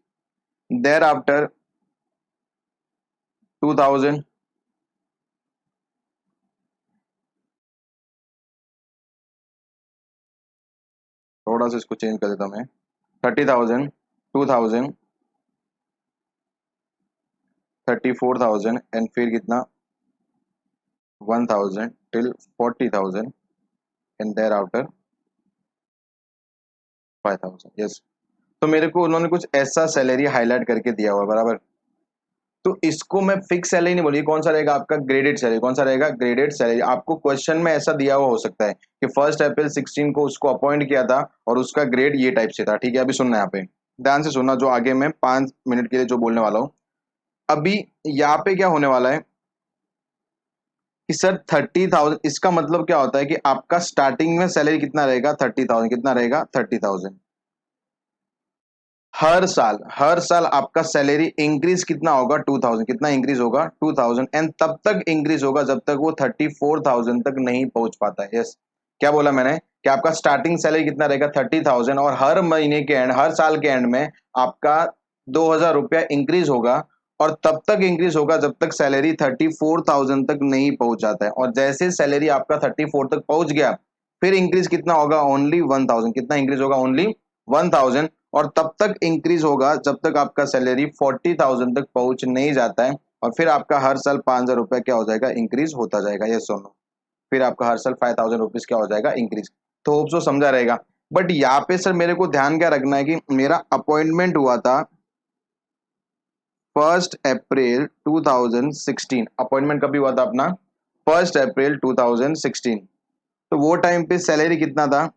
देयर आफ्टर 2,000, थोड़ा सा इसको चेंज कर देता हूं मैं, 30,000, 2,000, 34,000 एंड फिर कितना 1,000 till 40,000 and thereafter 5,000, yes. तो मेरे को उन्होंने कुछ ऐसा सैलरी हाईलाइट करके दिया हुआ है, बराबर। तो इसको मैं फिक्स सैलरी नहीं बोली, कौन सा रहेगा आपका ग्रेडेड सैलरी, कौन सा रहेगा ग्रेडेड सैलरी। आपको क्वेश्चन में ऐसा दिया हुआ हो सकता है कि 1 अप्रैल 2016 को उसको अपॉइंट किया था और उसका ग्रेड ये टाइप से था, ठीक है। अभी सुनना यहाँ पे ध्यान से सुनना, जो आगे मैं 5 मिनट के लिए जो बोलने वाला हूँ। अभी यहाँ पे क्या होने वाला है कि सर 30,000, इसका मतलब क्या होता है कि आपका स्टार्टिंग में सैलरी कितना रहेगा 30,000, कितना रहेगा 30,000। हर साल आपका सैलरी इंक्रीज कितना होगा 2,000, कितना इंक्रीज होगा 2,000, एंड तब तक इंक्रीज होगा जब तक वो 34,000 तक नहीं पहुंच पाता है, यस। क्या बोला मैंने कि आपका स्टार्टिंग सैलरी कितना रहेगा 30,000 और हर महीने के एंड, हर साल के एंड में आपका 2,000 रुपया इंक्रीज होगा, और तब तक इंक्रीज होगा जब तक सैलरी 34,000 तक नहीं पहुंच जाता है। और जैसे सैलरी आपका 34 तक पहुंच गया फिर इंक्रीज कितना होगा ओनली 1,000, कितना इंक्रीज होगा ओनली 1,000। और तब तक इंक्रीज होगा जब तक आपका सैलरी 40,000 तक पहुंच नहीं जाता है। और फिर आपका हर साल 5,000 रुपया क्या हो जाएगा, इंक्रीज होता जाएगा, ये सुनो। फिर आपका हर साल 5,000 रुपीज क्या हो जाएगा, इंक्रीज। तो होप सो समझा रहेगा। बट यहाँ पे सर मेरे को ध्यान क्या रखना है कि मेरा अपॉइंटमेंट हुआ था 1 अप्रैल 2016, अपॉइंटमेंट कभी हुआ था अपना 1 अप्रैल 2016। तो वो टाइम पे सैलरी कितना था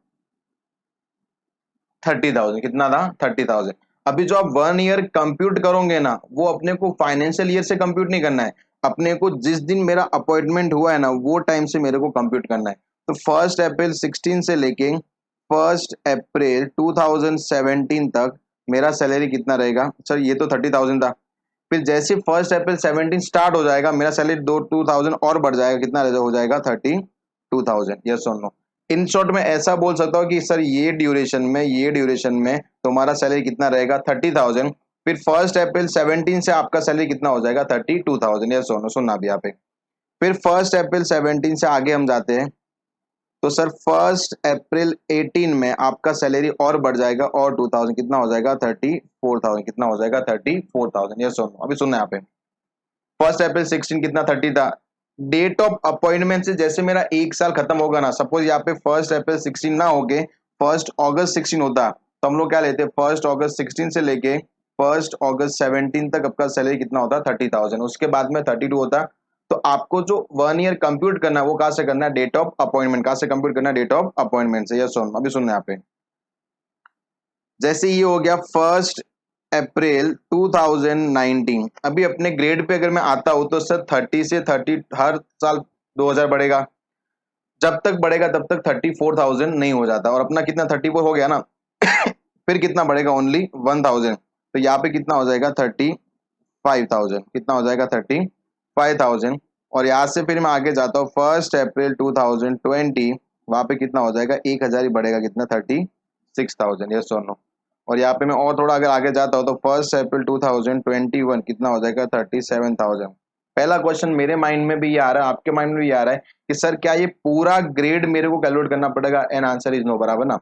30,000, कितना था 30,000। अभी जो आप 1 ईयर कंप्यूट करोगे ना वो अपने को फाइनेंशियल ईयर से कंप्यूट नहीं करना है, अपने को जिस दिन मेरा अपॉइंटमेंट हुआ है ना वो टाइम से मेरे को कंप्यूट करना है। तो 1 अप्रैल 2016 से लेके 1 अप्रैल 2017 तक मेरा सैलरी कितना रहेगा, सर ये तो 30,000 था। फिर जैसे 1 अप्रैल 2017 स्टार्ट हो जाएगा मेरा सैलरी 2,000 और बढ़ जाएगा, कितना हो जाएगा 30,000, 2000, यस और नो। इन शॉर्ट में ऐसा बोल सकता हूँ कि सर ये ड्यूरेशन में तुम्हारा सैलरी कितना रहेगा 30,000। फिर 1 अप्रैल 17 से आपका सैलरी कितना हो जाएगा 32,000, यस और नो। सुनना भी यहाँ पे। फिर 1 अप्रैल 17 से आगे हम जाते हैं, तो सर 1 अप्रैल 18 में आपका सैलरी और बढ़ जाएगा और 2000, कितना हो जाएगा 34,000, कितना हो जाएगा 34,000, यस और नो। अभी सुनना यहाँ पे। 1 अप्रैल 16 कितना 30 था। डेट ऑफ अपॉइंटमेंट से जैसे मेरा एक साल खत्म होगा ना, सपोज यहाँ पे 1 अप्रैल 16 ना होके 1 अगस्त 16 होता, तो हम लोग क्या लेते, 1 अगस्त 16 से लेके 1 अगस्त 17 तक आपका सैलरी कितना होता 30,000, उसके बाद में 32 होता। तो आपको जो 1 ईयर कंप्यूट करना है वो कहाँ से करना है, डेट ऑफ अपॉइंटमेंट। कहाँ से कंप्यूट करना है, डेट ऑफ अपॉइंटमेंट से, यस सुन। अभी सुनना यहाँ पे, जैसे ये हो गया 1 अप्रैल 2019। अभी अपने ग्रेड पे अगर मैं आता हूं तो सर 30 से 30 हर साल 2000 बढ़ेगा। जब तक बढ़ेगा तब तक 34,000 नहीं हो जाता, और अपना कितना 34 हो गया ना फिर कितना बढ़ेगा, ओनली 1000। तो यहाँ पे कितना हो जाएगा 35,000, कितना हो जाएगा 35,000। और यहाँ से फिर मैं आगे जाता हूँ 1 अप्रैल 2020, वहां पे कितना हो जाएगा 1,000 ही बढ़ेगा, कितना 36,000, यस और नो। और यहाँ पे मैं और थोड़ा अगर आगे जाता हूँ तो 1 अप्रैल 2021 कितना हो जाएगा 37,000। पहला क्वेश्चन मेरे माइंड में भी ये आ रहा है, आपके माइंड में भी आ रहा है कि सर क्या ये पूरा ग्रेड मेरे को कैलकुलेट करना पड़ेगा, एन आंसर इज नो, बराबर ना।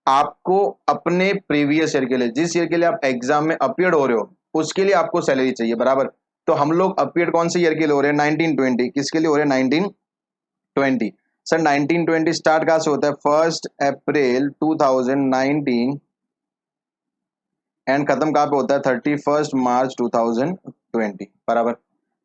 आपको अपने प्रीवियस ईयर के लिए, जिस ईयर के लिए आप एग्जाम में अपियर हो रहे हो, उसके लिए आपको सैलरी चाहिए, बराबर। तो हम लोग अपियर कौन से ईयर के लिए हो रहे हैं, 1920। किसके लिए हो रहे हैं, 1920। सर 1920 स्टार्ट कहां से होता है, 1 अप्रैल 2019 एंड खत्म कहां पे होता है 31 मार्च 2020, बराबर।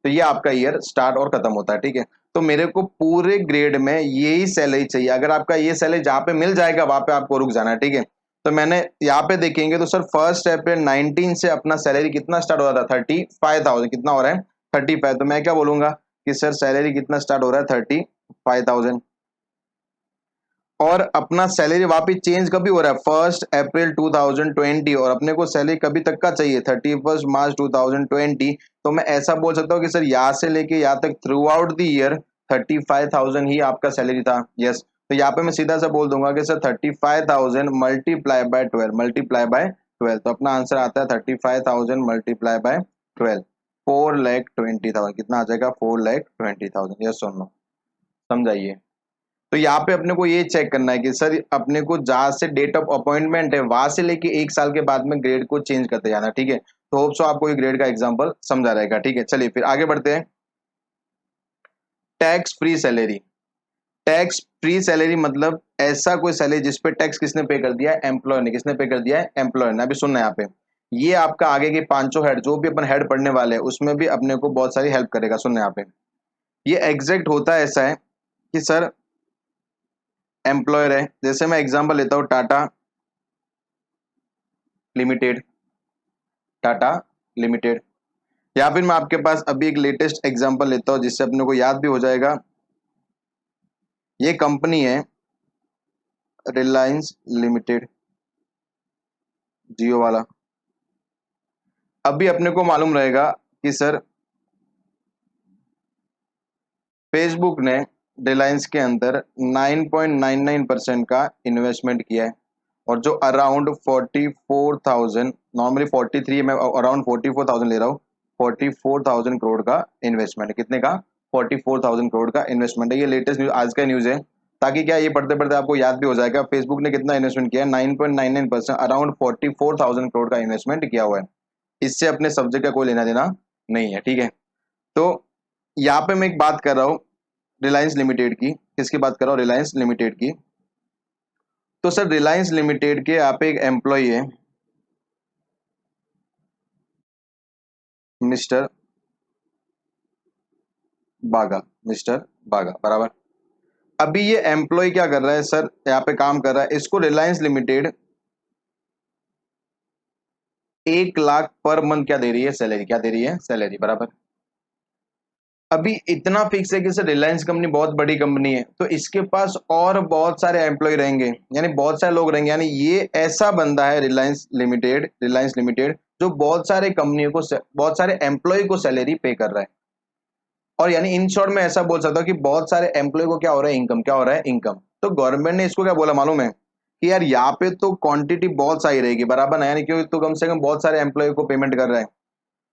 तो ये आपका ईयर स्टार्ट और खत्म होता है, ठीक है। तो मेरे को पूरे ग्रेड में यही सैलरी चाहिए। अगर आपका ये सैलरी जहां पे मिल जाएगा वहां पे आपको रुक जाना है, ठीक है। तो मैंने यहाँ पे देखेंगे तो सर 1 अप्रैल 19 से अपना सैलरी कितना स्टार्ट हो रहा था 35,000, कितना हो रहा है 35। तो मैं क्या बोलूंगा कि सर सैलरी कितना स्टार्ट हो रहा है 35,000। और अपना सैलरी वापिस चेंज कभी हो रहा है 1 अप्रैल 2020, और अपने को सैलरी कभी तक का चाहिए 31 मार्च 2020। तो मैं ऐसा बोल सकता हूँ कि सर यहाँ से लेके यहाँ तक थ्रू आउट द ईयर 35,000 ही आपका सैलरी था, यस। तो यहाँ पे मैं सीधा सा बोल दूंगा कि sir 35,000 multiply by 12, multiply by 12। तो अपना आंसर आता है 35,000 मल्टीप्लाई बाय 12, 4,20,000। कितना आ जाएगा 4,20,000, यस और नो, समझाइए। तो यहाँ पे अपने को ये चेक करना है कि सर अपने को जहां से डेट ऑफ अपॉइंटमेंट है वहां से लेके एक साल के बाद में ग्रेड को चेंज करते जाना, ठीक है। तो होप सो आपको ये ग्रेड का एग्जांपल समझा रहेगा, ठीक है। चलिए फिर आगे बढ़ते हैं। Tax free salary. Tax free salary मतलब ऐसा कोई सैलरी जिसपे टैक्स किसने पे कर दिया है, एम्प्लॉयर ने। किसने पे कर दिया है, एम्प्लॉयर ने। अभी सुनना है यहाँ पे, ये आपका आगे के पांचों हेड जो भी अपन हेड पढ़ने वाले हैं उसमें भी अपने को बहुत सारी हेल्प करेगा। सुनना यहाँ पे, ये एग्जैक्ट होता है ऐसा है कि सर एम्प्लॉयर है, जैसे मैं एग्जांपल लेता हूँ टाटा लिमिटेड, टाटा लिमिटेड। या फिर मैं आपके पास अभी एक लेटेस्ट एग्जांपल लेता हूँ जिससे अपने को याद भी हो जाएगा। ये कंपनी है रिलायंस लिमिटेड, जियो वाला। अभी अपने को मालूम रहेगा कि सर फेसबुक ने रिलायंस के अंदर 9.99% का इन्वेस्टमेंट किया है, और जो अराउंड 44,000, नॉर्मली 43 मैं अराउंड 44,000 ले रहा हूँ, 44,000 करोड़ का इन्वेस्टमेंट है। कितने का, 44,000 करोड़ का इन्वेस्टमेंट है। ये लेटेस्ट न्यूज, आज का न्यूज है, ताकि क्या ये पढ़ते पढ़ते आपको याद भी हो जाएगा फेसबुक ने कितना इन्वेस्टमेंट किया है, 9.99%, अराउंड 44,000 करोड़ का इन्वेस्टमेंट किया हुआ है। इससे अपने सब्जेक्ट का कोई लेना देना नहीं है, ठीक है। तो यहाँ पे मैं एक बात कर रहा हूँ रिलायंस लिमिटेड की। किसकी बात कर रहा हूँ, रिलायंस लिमिटेड की। तो सर रिलायंस लिमिटेड के यहाँ पे एक एम्प्लॉय है मिस्टर बागा, मिस्टर बागा, बराबर। अभी ये एम्प्लॉय क्या कर रहा है सर, यहाँ पे काम कर रहा है, इसको Reliance limited 1 lakh per month क्या दे रही है, सैलरी। क्या दे रही है, सैलरी, बराबर। अभी इतना फिक्स है कि सर रिलायंस कंपनी बहुत बड़ी कंपनी है, तो इसके पास और बहुत सारे एम्प्लॉय रहेंगे, यानी बहुत सारे लोग रहेंगे। यानी ये ऐसा बंदा है रिलायंस लिमिटेड जो बहुत सारे कंपनियों को, बहुत सारे एम्प्लॉय को सैलरी पे कर रहा है। और यानी इन शॉर्ट में ऐसा बोल सकता हूँ कि बहुत सारे एम्प्लॉय को क्या हो रहा है, इनकम, क्या हो रहा है, इनकम। तो गवर्नमेंट ने इसको क्या बोला मालूम है कि यार यहाँ पे तो क्वांटिटी बहुत सही रहेगी, बराबर ना, यानी क्योंकि तो कम से कम बहुत सारे एम्प्लॉय को पेमेंट कर रहा है।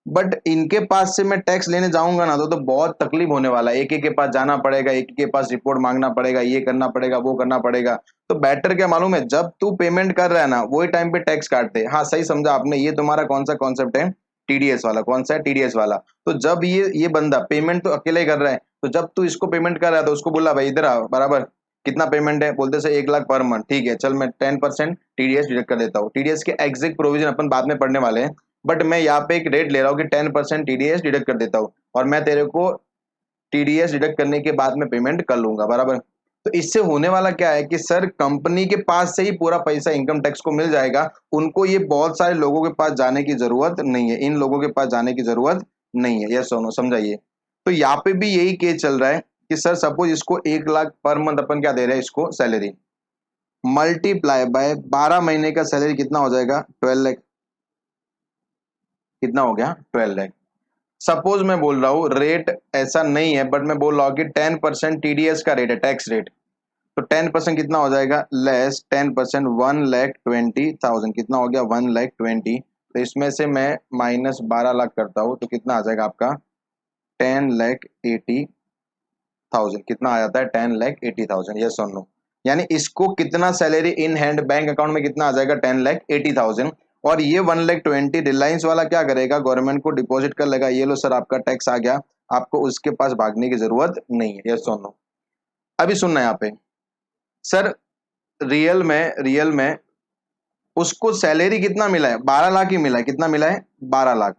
बट इनके पास से मैं टैक्स लेने जाऊंगा ना तो बहुत तकलीफ होने वाला है, एक एक के पास जाना पड़ेगा, एक एक के पास रिपोर्ट मांगना पड़ेगा, ये करना पड़ेगा, वो करना पड़ेगा। तो बेटर क्या मालूम है, जब तू पेमेंट कर रहा है ना वही टाइम पे टैक्स काट दे। हाँ सही समझा आपने, ये तुम्हारा कौन सा कॉन्सेप्ट है, टीडीएस वाला। कौन सा है, टीडीएस वाला। तो जब ये बंदा पेमेंट तो अकेले ही कर रहा है, तो जब तू इसको पेमेंट कर रहा है तो उसको बोला भाई इधर आ, बराबर कितना पेमेंट है, बोलते से 1 लाख पर मंथ, ठीक है चल मैं 10% टीडीएस डिडक्ट कर देता हूँ। टीडीएस के एग्जैक्ट प्रोविजन अपन बाद में पढ़ने वाले हैं, बट मैं यहाँ पे एक रेट ले रहा हूँ कि 10% टीडीएस डिडक्ट कर देता हूँ, और मैं तेरे को टीडीएस डिडक्ट करने के बाद में पेमेंट कर लूंगा, बराबर। तो इससे होने वाला क्या है कि सर कंपनी के पास से ही पूरा पैसा इनकम टैक्स को मिल जाएगा, उनको ये बहुत सारे लोगों के पास जाने की जरूरत नहीं है, इन लोगों के पास जाने की जरूरत नहीं है। यस सोनो, समझाइए। तो यहाँ पे भी यही केस चल रहा है कि सर सपोज इसको 1 लाख पर मंथ अपन क्या दे रहे हैं इसको सैलरी, मल्टीप्लाई बाय 12 महीने का सैलरी कितना हो जाएगा, 12 लाख। कितना हो गया, 12 लाख। सपोज मैं बोल रहा हूँ रेट ऐसा नहीं है, बट मैं बोल रहा हूँ कि 10% टीडीएस का रेट है, टैक्स रेट। तो 10% कितना हो जाएगा, लेस 10% 1,20,000, कितना हो गया 1,20,000। तो इसमें से मैं -12 लाख करता हूँ तो कितना आ जाएगा आपका 10,80,000। कितना आ जाता है 10,80,000, यस और नो। यानी इसको कितना salary in hand bank account में कितना आ जाएगा 10,80,000। और ये 1,20,000 रिलायंस वाला क्या करेगा, गवर्नमेंट को डिपॉजिट कर लेगा, ये लो सर आपका टैक्स आ गया, आपको उसके पास भागने की जरूरत नहीं है। यस और नो। अभी सुनना यहाँ पे, सर रियल में उसको सैलरी कितना मिला है, 12 लाख ही मिला है। कितना मिला है, 12 लाख।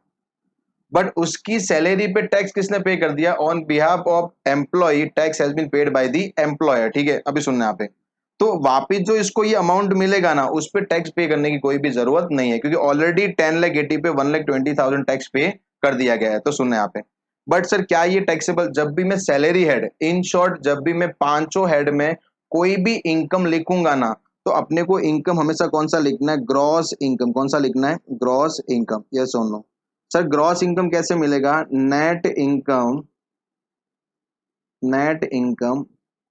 बट उसकी सैलरी पे टैक्स किसने पे कर दिया, on behalf of employee tax has been paid by the employer, ठीक है। अभी सुनना यहाँ पे, तो वापिस जो इसको ये अमाउंट मिलेगा ना उस पे टैक्स पे करने की कोई भी जरूरत नहीं है, क्योंकि ऑलरेडी 10,80,000 पे 1,20,000 टैक्स पे कर दिया गया है। तो सुनना यहाँ पे, बट सर क्या ये टैक्सेबल, जब भी मैं सैलरी हेड, इन शॉर्ट जब भी मैं पांचों हेड में कोई भी इनकम लिखूंगा ना, तो अपने को इनकम हमेशा कौन सा लिखना है, ग्रॉस इनकम। कौन सा लिखना है, ग्रॉस इनकम। यस और नो। सर ग्रॉस इनकम कैसे मिलेगा, net income, net income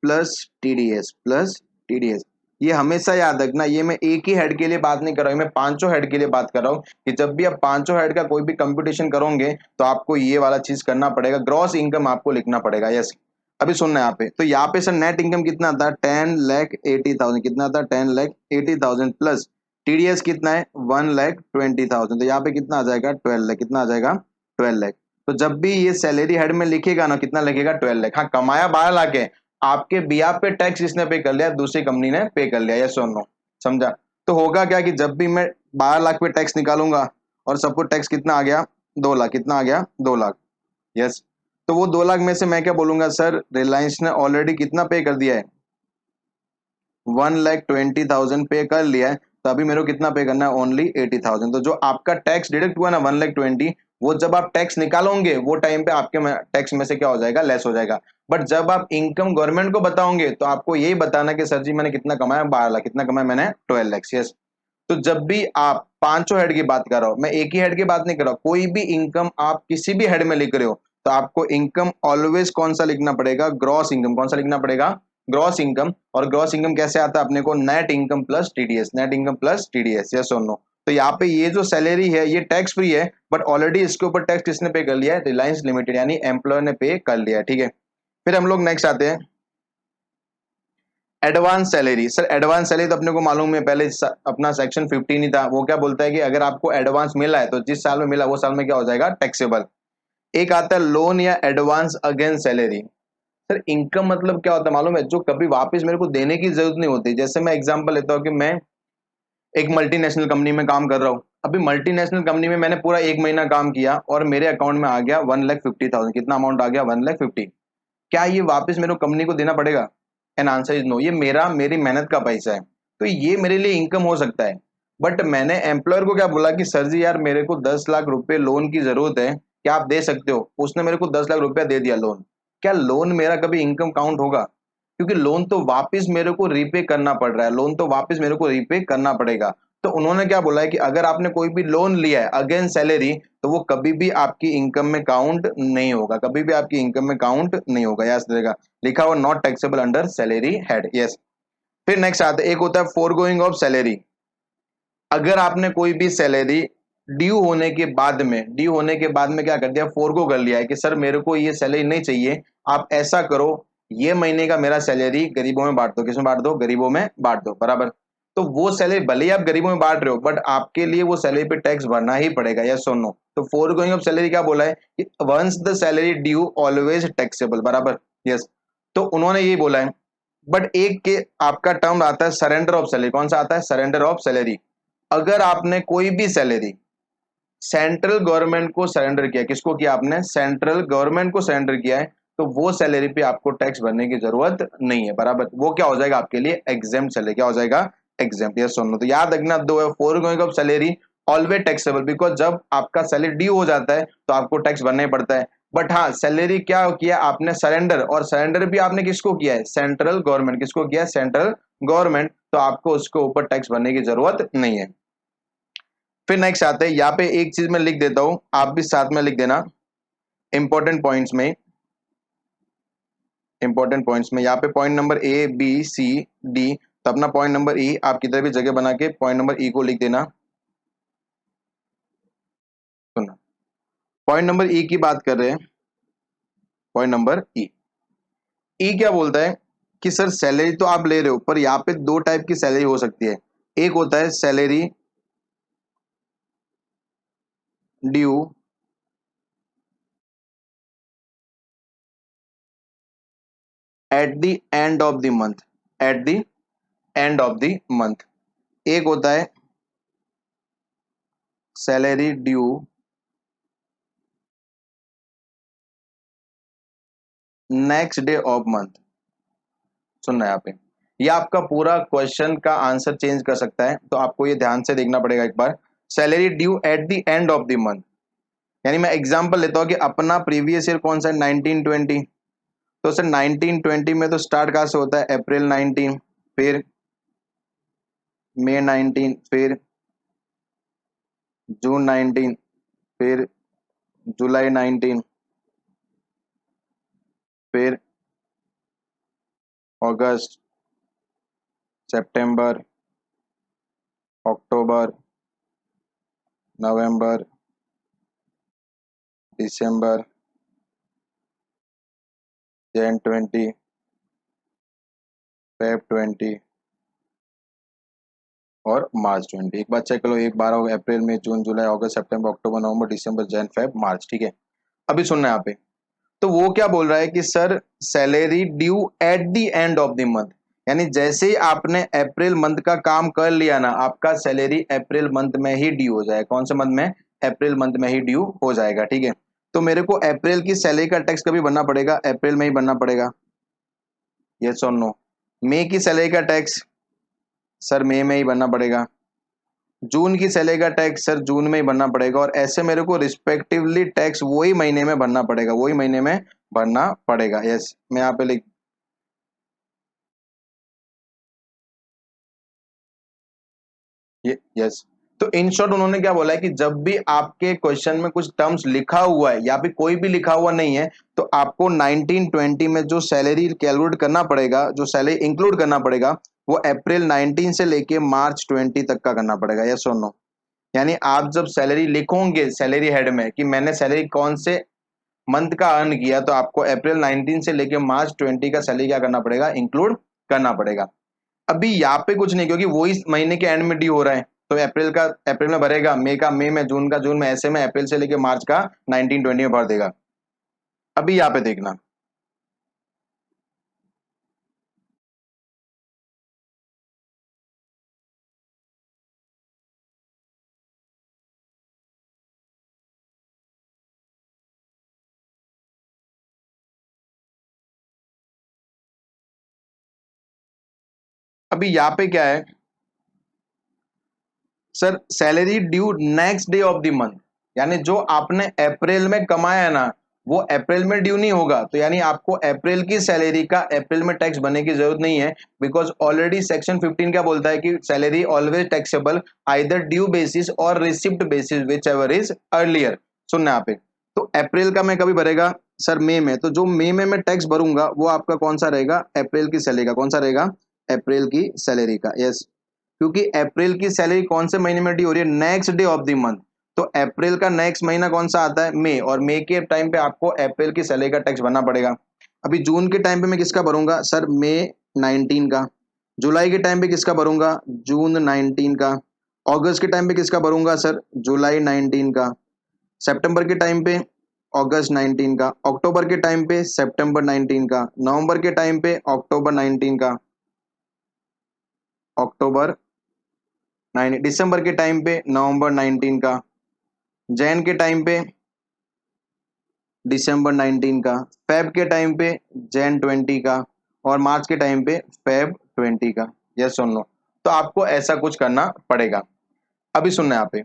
plus TDS, plus TDS. ये हमेशा याद रखना, ये मैं एक ही हेड के लिए बात नहीं कर रहा हूँ, मैं पांचों हेड के लिए बात कर रहा हूँ कि जब भी आप पांचों हेड का कोई भी कंपटीशन करोगे तो आपको ये वाला चीज करना पड़ेगा, ग्रॉस इनकम आपको लिखना पड़ेगा। यस। अभी सुनना यहाँ पे, तो यहाँ पे सर नेट इनकम कितना था 10,80,000, कितना था 10,80,000 प्लस टीडीएस कितना है 1,20,000, तो यहाँ पे कितना आ जाएगा 12 लाख। कितना आ जाएगा 12 लाख। तो जब भी ये सैलरी हेड में लिखेगा ना कितना लिखेगा 12 लाख। हाँ कमाया 12 लाख है, आपके बिहाफ पे टैक्स इसने पे कर लिया, दूसरी कंपनी ने पे कर लिया। यस और नो, समझा। तो होगा क्या कि जब भी मैं 12 लाख पे टैक्स निकालूंगा और सपोज टैक्स कितना आ गया 2 लाख, कितना आ गया 2 लाख। यस। तो वो 2 लाख में से मैं क्या बोलूंगा, सर रिलायंस ने ऑलरेडी कितना पे कर दिया है 1,20,000 पे कर लिया है, तो अभी मेरे को कितना पे करना है, ओनली 80,000। तो जो आपका टैक्स डिडक्ट हुआ ना 1,20,000, वो जब आप टैक्स निकालोगे वो टाइम पे आपके टैक्स में से क्या हो जाएगा, लेस हो जाएगा। बट जब आप इनकम गवर्नमेंट को बताओगे तो आपको यही बताना कि सर जी मैंने कितना कमाया 12 लाख, कितना कमाया मैंने 12 लाख। यस। तो जब भी आप पांचों हेड की बात कर रहा हूं, मैं एक ही हेड की बात नहीं कर रहा हूं, कोई भी इनकम आप किसी भी हेड में लिख रहे हो तो आपको इनकम ऑलवेज कौन सा लिखना पड़ेगा, ग्रॉस इनकम। कौन सा लिखना पड़ेगा, ग्रॉस इनकम। और ग्रॉस इनकम कैसे आता है अपने को, net income plus TDS, net income plus TDS. Yes और नो। तो यहाँ पे ये जो सैलरी है ये टैक्स फ्री है, बट ऑलरेडी इसके ऊपर टैक्स किसने पे कर लिया है, रिलायंस लिमिटेड यानी एम्प्लॉयर ने पे कर लिया है, ठीक है। फिर हम लोग नेक्स्ट आते हैं advance salary. Sir advance salary तो अपने को मालूम है, पहले अपना सेक्शन 15 ही था, वो क्या बोलता है कि अगर आपको एडवांस मिला है तो जिस साल में मिला वो साल में क्या हो जाएगा, टैक्सेबल। एक आता है लोन या advance against salary. Sir income मतलब क्या होता है मालूम है, जो कभी वापस मेरे को देने की जरूरत नहीं होती। जैसे मैं एग्जांपल लेता हूँ कि मैं एक मल्टीनेशनल कंपनी में काम कर रहा हूँ, अभी मल्टीनेशनल कंपनी में मैंने पूरा 1 महीना काम किया और मेरे अकाउंट में आ गया 1,50,000। कितना अमाउंट आ गया 1,50,000। क्या ये वापस मेरे को कंपनी को देना पड़ेगा, एन आंसर इज नो। ये मेरी मेहनत का पैसा है, तो ये मेरे लिए इनकम हो सकता है। बट मैंने एम्प्लॉयर को क्या बोला कि सर जी यार मेरे को 10 लाख रुपए लोन की जरूरत है, क्या आप दे सकते हो। उसने मेरे को 10 लाख रुपया दे दिया लोन, क्या लोन मेरा कभी इनकम काउंट होगा, क्योंकि लोन तो वापस मेरे को रीपे करना पड़ रहा है, लोन तो वापस मेरे को रीपे करना पड़ेगा। तो उन्होंने क्या बोला है कि अगर आपने कोई भी लोन लिया है अगेंस्ट सैलरी, तो वो कभी भी आपकी इनकम में काउंट नहीं होगा, कभी भी आपकी इनकम में काउंट नहीं होगा। याद रहेगा, लिखा हुआ not taxable under salary head. Yes. फिर नेक्स्ट आता है, एक होता है फोरगोइंग ऑफ सैलरी। अगर आपने कोई भी सैलरी ड्यू होने के बाद में क्या कर दिया, फोरगो कर लिया है कि सर मेरे को ये सैलरी नहीं चाहिए, आप ऐसा करो, ये महीने का मेरा सैलरी गरीबों में बांट दो। किसमें बांट दो? गरीबों में बांट दो, बराबर। तो वो सैलरी भले ही आप गरीबों में बांट रहे हो, बट आपके लिए वो सैलरी पे टैक्स भरना ही पड़ेगा। यस और नो? तो फोरगोइंग ऑफ सैलरी क्या बोला है कि once the salary due always taxable, बराबर। यस। तो उन्होंने यही बोला है। बट एक के आपका टर्म आता है सरेंडर ऑफ सैलरी। कौन सा आता है? Surrender of salary. अगर आपने कोई भी सैलरी सेंट्रल गवर्नमेंट को सरेंडर किया, किसको किया आपने? सेंट्रल गवर्नमेंट को सरेंडर किया है, तो वो सैलरी पे आपको टैक्स भरने की जरूरत नहीं है, बराबर। वो क्या हो जाएगा आपके लिए? Exempt salary. क्या हो जाएगा? एग्जेम्प्ट। यस सुनो, तो याद रखना दो है, foregoing of salary always taxable, because जब आपका सैलरी ड्यू हो जाता है तो आपको टैक्स भरना ही पड़ता है। बट हाँ, सैलरी क्या किया आपने? सरेंडर, और सरेंडर भी आपने किसको किया है? Central government. किसको किया है? Central government. तो आपको उसके ऊपर टैक्स भरने की जरूरत नहीं है। फिर नेक्स्ट आते हैं, यहाँ पे एक चीज मैं लिख देता हूं, आप भी साथ में लिख देना इंपॉर्टेंट पॉइंट्स में। इंपॉर्टेंट पॉइंट्स में यहाँ पे point number A B C D, तो अपना पॉइंट नंबर ई आप किधर भी जगह बना के पॉइंट नंबर ई को लिख देना। सुनना, पॉइंट नंबर ई की बात कर रहे हैं। पॉइंट नंबर ई, ई क्या बोलता है कि सर सैलरी तो आप ले रहे हो, पर यहाँ पे दो टाइप की सैलरी हो सकती है। एक होता है salary due at the end of the month. Eight the end of the month. एक होता है salary due next day of month. सुनना है यहाँ पे, ये आपका पूरा क्वेश्चन का आंसर चेंज कर सकता है, तो आपको ये ध्यान से देखना पड़ेगा एक बार। Salary due at the end of the month, यानी मैं एग्जांपल लेता हूँ कि अपना प्रीवियस ईयर कौन सा है? 1920। तो सर 1920 में तो स्टार्ट कहाँ से होता है? अप्रैल 19, फिर मई 19, फिर जून 19, फिर जुलाई 19, फिर अगस्त, सितंबर, अक्टूबर, नवंबर, दिसंबर, जन 20, फेब 20 और मार्च 20। एक बार चेक करो, एक बार हो अप्रैल मई जून जुलाई अगस्त सितंबर अक्टूबर नवंबर दिसंबर जन फेब मार्च, ठीक है। अभी सुनना है यहाँ पे, तो वो क्या बोल रहा है कि sir salary due at the end of the month, यानी जैसे ही आपने अप्रैल मंथ का काम कर लिया ना, आपका सैलरी अप्रैल मंथ में ही ड्यू हो जाएगा। कौन से मंथ में? अप्रैल मंथ में ही ड्यू हो जाएगा, ठीक है। तो मेरे को अप्रैल की सैलरी का टैक्स कभी भरना पड़ेगा? अप्रैल में ही भरना पड़ेगा। यस और नो? मई की सैलरी का टैक्स सर मई में ही भरना पड़ेगा। जून की सैलरी का टैक्स सर जून में ही भरना पड़ेगा, और ऐसे मेरे को रिस्पेक्टिवली टैक्स वही महीने में भरना पड़ेगा, वही महीने में भरना पड़ेगा। यस, मैं यहाँ पे लिख, ये यस। तो इन शॉर्ट उन्होंने क्या बोला है कि जब भी आपके क्वेश्चन में कुछ टर्म्स लिखा हुआ है या फिर कोई भी लिखा हुआ नहीं है, तो आपको 1920 में जो सैलरी कैलकुलेट करना पड़ेगा, जो सैलरी इंक्लूड करना पड़ेगा, वो अप्रैल 19 से लेके मार्च 20 तक का करना पड़ेगा। यस और नो? यानी आप जब सैलरी लिखोगे सैलरी हेड में कि मैंने सैलरी कौन से मंथ का अर्न किया, तो आपको अप्रैल 19 से लेके मार्च 20 का सैलरी क्या करना पड़ेगा? इंक्लूड करना पड़ेगा। अभी यहाँ पे कुछ नहीं, क्योंकि वही महीने के एंड में ड्यू हो रहा है, तो अप्रैल का अप्रैल में भरेगा, मई का मई में, जून का जून में, ऐसे में अप्रैल से लेके मार्च का 1920 में भर देगा। अभी यहाँ पे देखना, अभी यहाँ पे क्या है sir? Salary due next day of the month, यानी जो आपने अप्रैल में कमाया ना, वो अप्रैल में ड्यू नहीं होगा, तो यानी आपको अप्रैल की सैलरी का अप्रैल में टैक्स भरने की जरूरत नहीं है, बिकॉज ऑलरेडी सेक्शन 15 क्या बोलता है कि salary always taxable either due basis और receipt basis whichever is earlier. सुनना यहाँ पे, तो अप्रैल का मैं कभी भरेगा सर मई में, तो जो मई में मैं टैक्स भरूंगा वो आपका कौन सा रहेगा, अप्रैल की सैलरी का। कौन सा रहेगा, अप्रैल की सैलरी का, यस। क्योंकि अप्रैल की सैलरी कौन से महीने में ड्यू हो रही है, next day of the month. तो अप्रैल का नेक्स्ट महीना कौन सा आता है, मई, और मई के टाइम पे आपको अप्रैल की सैलरी का टैक्स भरना पड़ेगा। अभी जून के टाइम पे मैं किसका भरूंगा सर, मई 19 का। जुलाई के टाइम पे किसका भरूंगा, जून 19 का। अगस्त के टाइम पे किसका भरूंगा सर, जुलाई 19 का। सितंबर के टाइम पे अगस्त 19 का। अक्टूबर के टाइम पे सितंबर 19 का। नवंबर के टाइम पे अक्टूबर 19 का, अक्टूबर 9। दिसंबर के टाइम पे नवंबर 19 का। जैन के टाइम पे दिसंबर 19 का। फेब के टाइम पे जैन 20 का। और मार्च के टाइम पे फेब 20 का। यस सुन लो, तो आपको ऐसा कुछ करना पड़ेगा। अभी सुनना यहाँ पे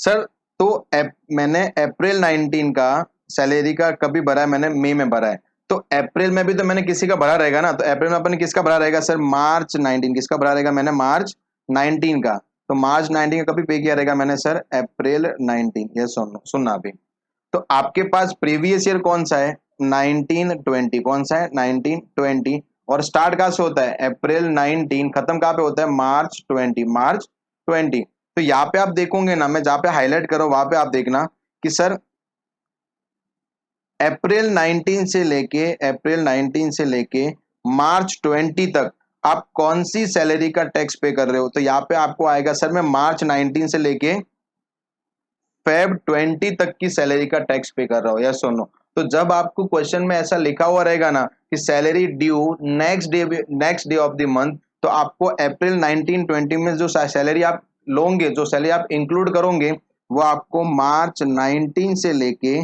सर, तो मैंने अप्रैल 19 का सैलरी का कभी भरा है, मैंने मई में भरा है, तो अप्रैल में भी तो मैंने किसी का भरा रहेगा ना। तो अप्रैल में अपने किसका भरा रहेगा सर, मार्च 19, किसका भरा रहेगा मैंने, मार्च 19 का। तो मार्च 19 का कभी पे किया रहेगा मैंने सर, अप्रैल 19। ये सुनना अभी, तो आपके पास प्रीवियस ईयर कौन सा है, 1920। कौन सा है, 1920। और स्टार्ट कहाँ से होता है, अप्रैल 19, खत्म कहाँ पे होता है, मार्च 20, मार्च 20। तो यहाँ पे आप देखोगे ना, मैं जहाँ पे हाईलाइट करो वहां पे आप देखना कि सर अप्रैल 19 से लेके मार्च 20 तक आप कौन सी सैलरी का टैक्स पे कर रहे हो। तो यहाँ पे आपको आएगा सर, मैं मार्च 19 से लेके फेब 20 तक की सैलरी का टैक्स पे कर रहा हूँ, यस सुनो। तो जब आपको क्वेश्चन में ऐसा लिखा हुआ रहेगा ना कि salary due next day of the month, तो आपको अप्रैल 19-20 में जो सैलरी आप लोगे, जो सैलरी आप इंक्लूड करोगे, वो आपको मार्च 19 से लेके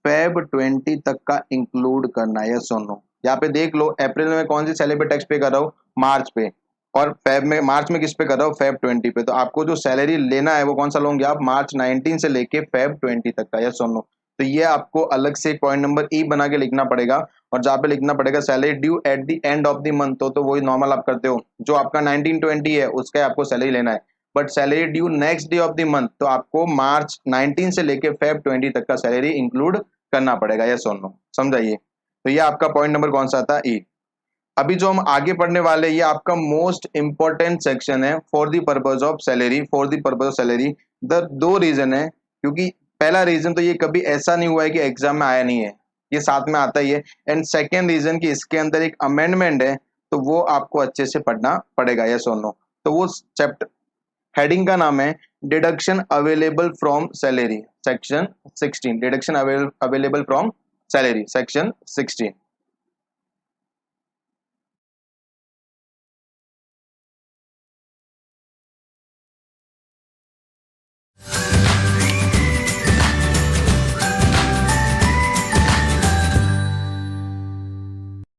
फेब 20 तक का इंक्लूड करना है, यस सुनो। यहाँ पे देख लो, अप्रैल में कौन सी सैलरी पे टैक्स पे कर रहा हूँ, मार्च पे। और फेब में, मार्च में किस पे कर रहा हूँ, फेब 20 पे। तो आपको जो सैलरी लेना है वो कौन सा लोगे आप, मार्च 19 से लेके फेब 20 तक का, यस और नो। तो ये आपको अलग से पॉइंट नंबर ई बना के लिखना पड़ेगा। और जहाँ पे लिखना पड़ेगा salary due at the end of the month, तो वही नॉर्मल आप करते हो, जो आपका 1920 है उसका आपको सैलरी लेना है। But salary due next day of the month, तो आपको मार्च 19 से लेके फेब 20 तक का सैलरी इंक्लूड करना पड़ेगा, यस और नो। समझाइए, तो ये आपका पॉइंट नंबर कौन सा था, ई। अभी जो हम आगे पढ़ने वाले, ये आपका मोस्ट इंपॉर्टेंट सेक्शन है for the purpose of salary. For the purpose of salary the दो रीजन है, क्योंकि पहला रीजन तो ये कभी ऐसा नहीं हुआ है कि एग्जाम में आया नहीं है, ये साथ में आता ही है। एंड सेकेंड रीजन कि इसके अंदर एक अमेंडमेंट है, तो वो आपको अच्छे से पढ़ना पड़ेगा, यस और नो। तो वो चैप्टर हेडिंग का नाम है deduction available from salary, section 16। Deduction available from salary, section 16।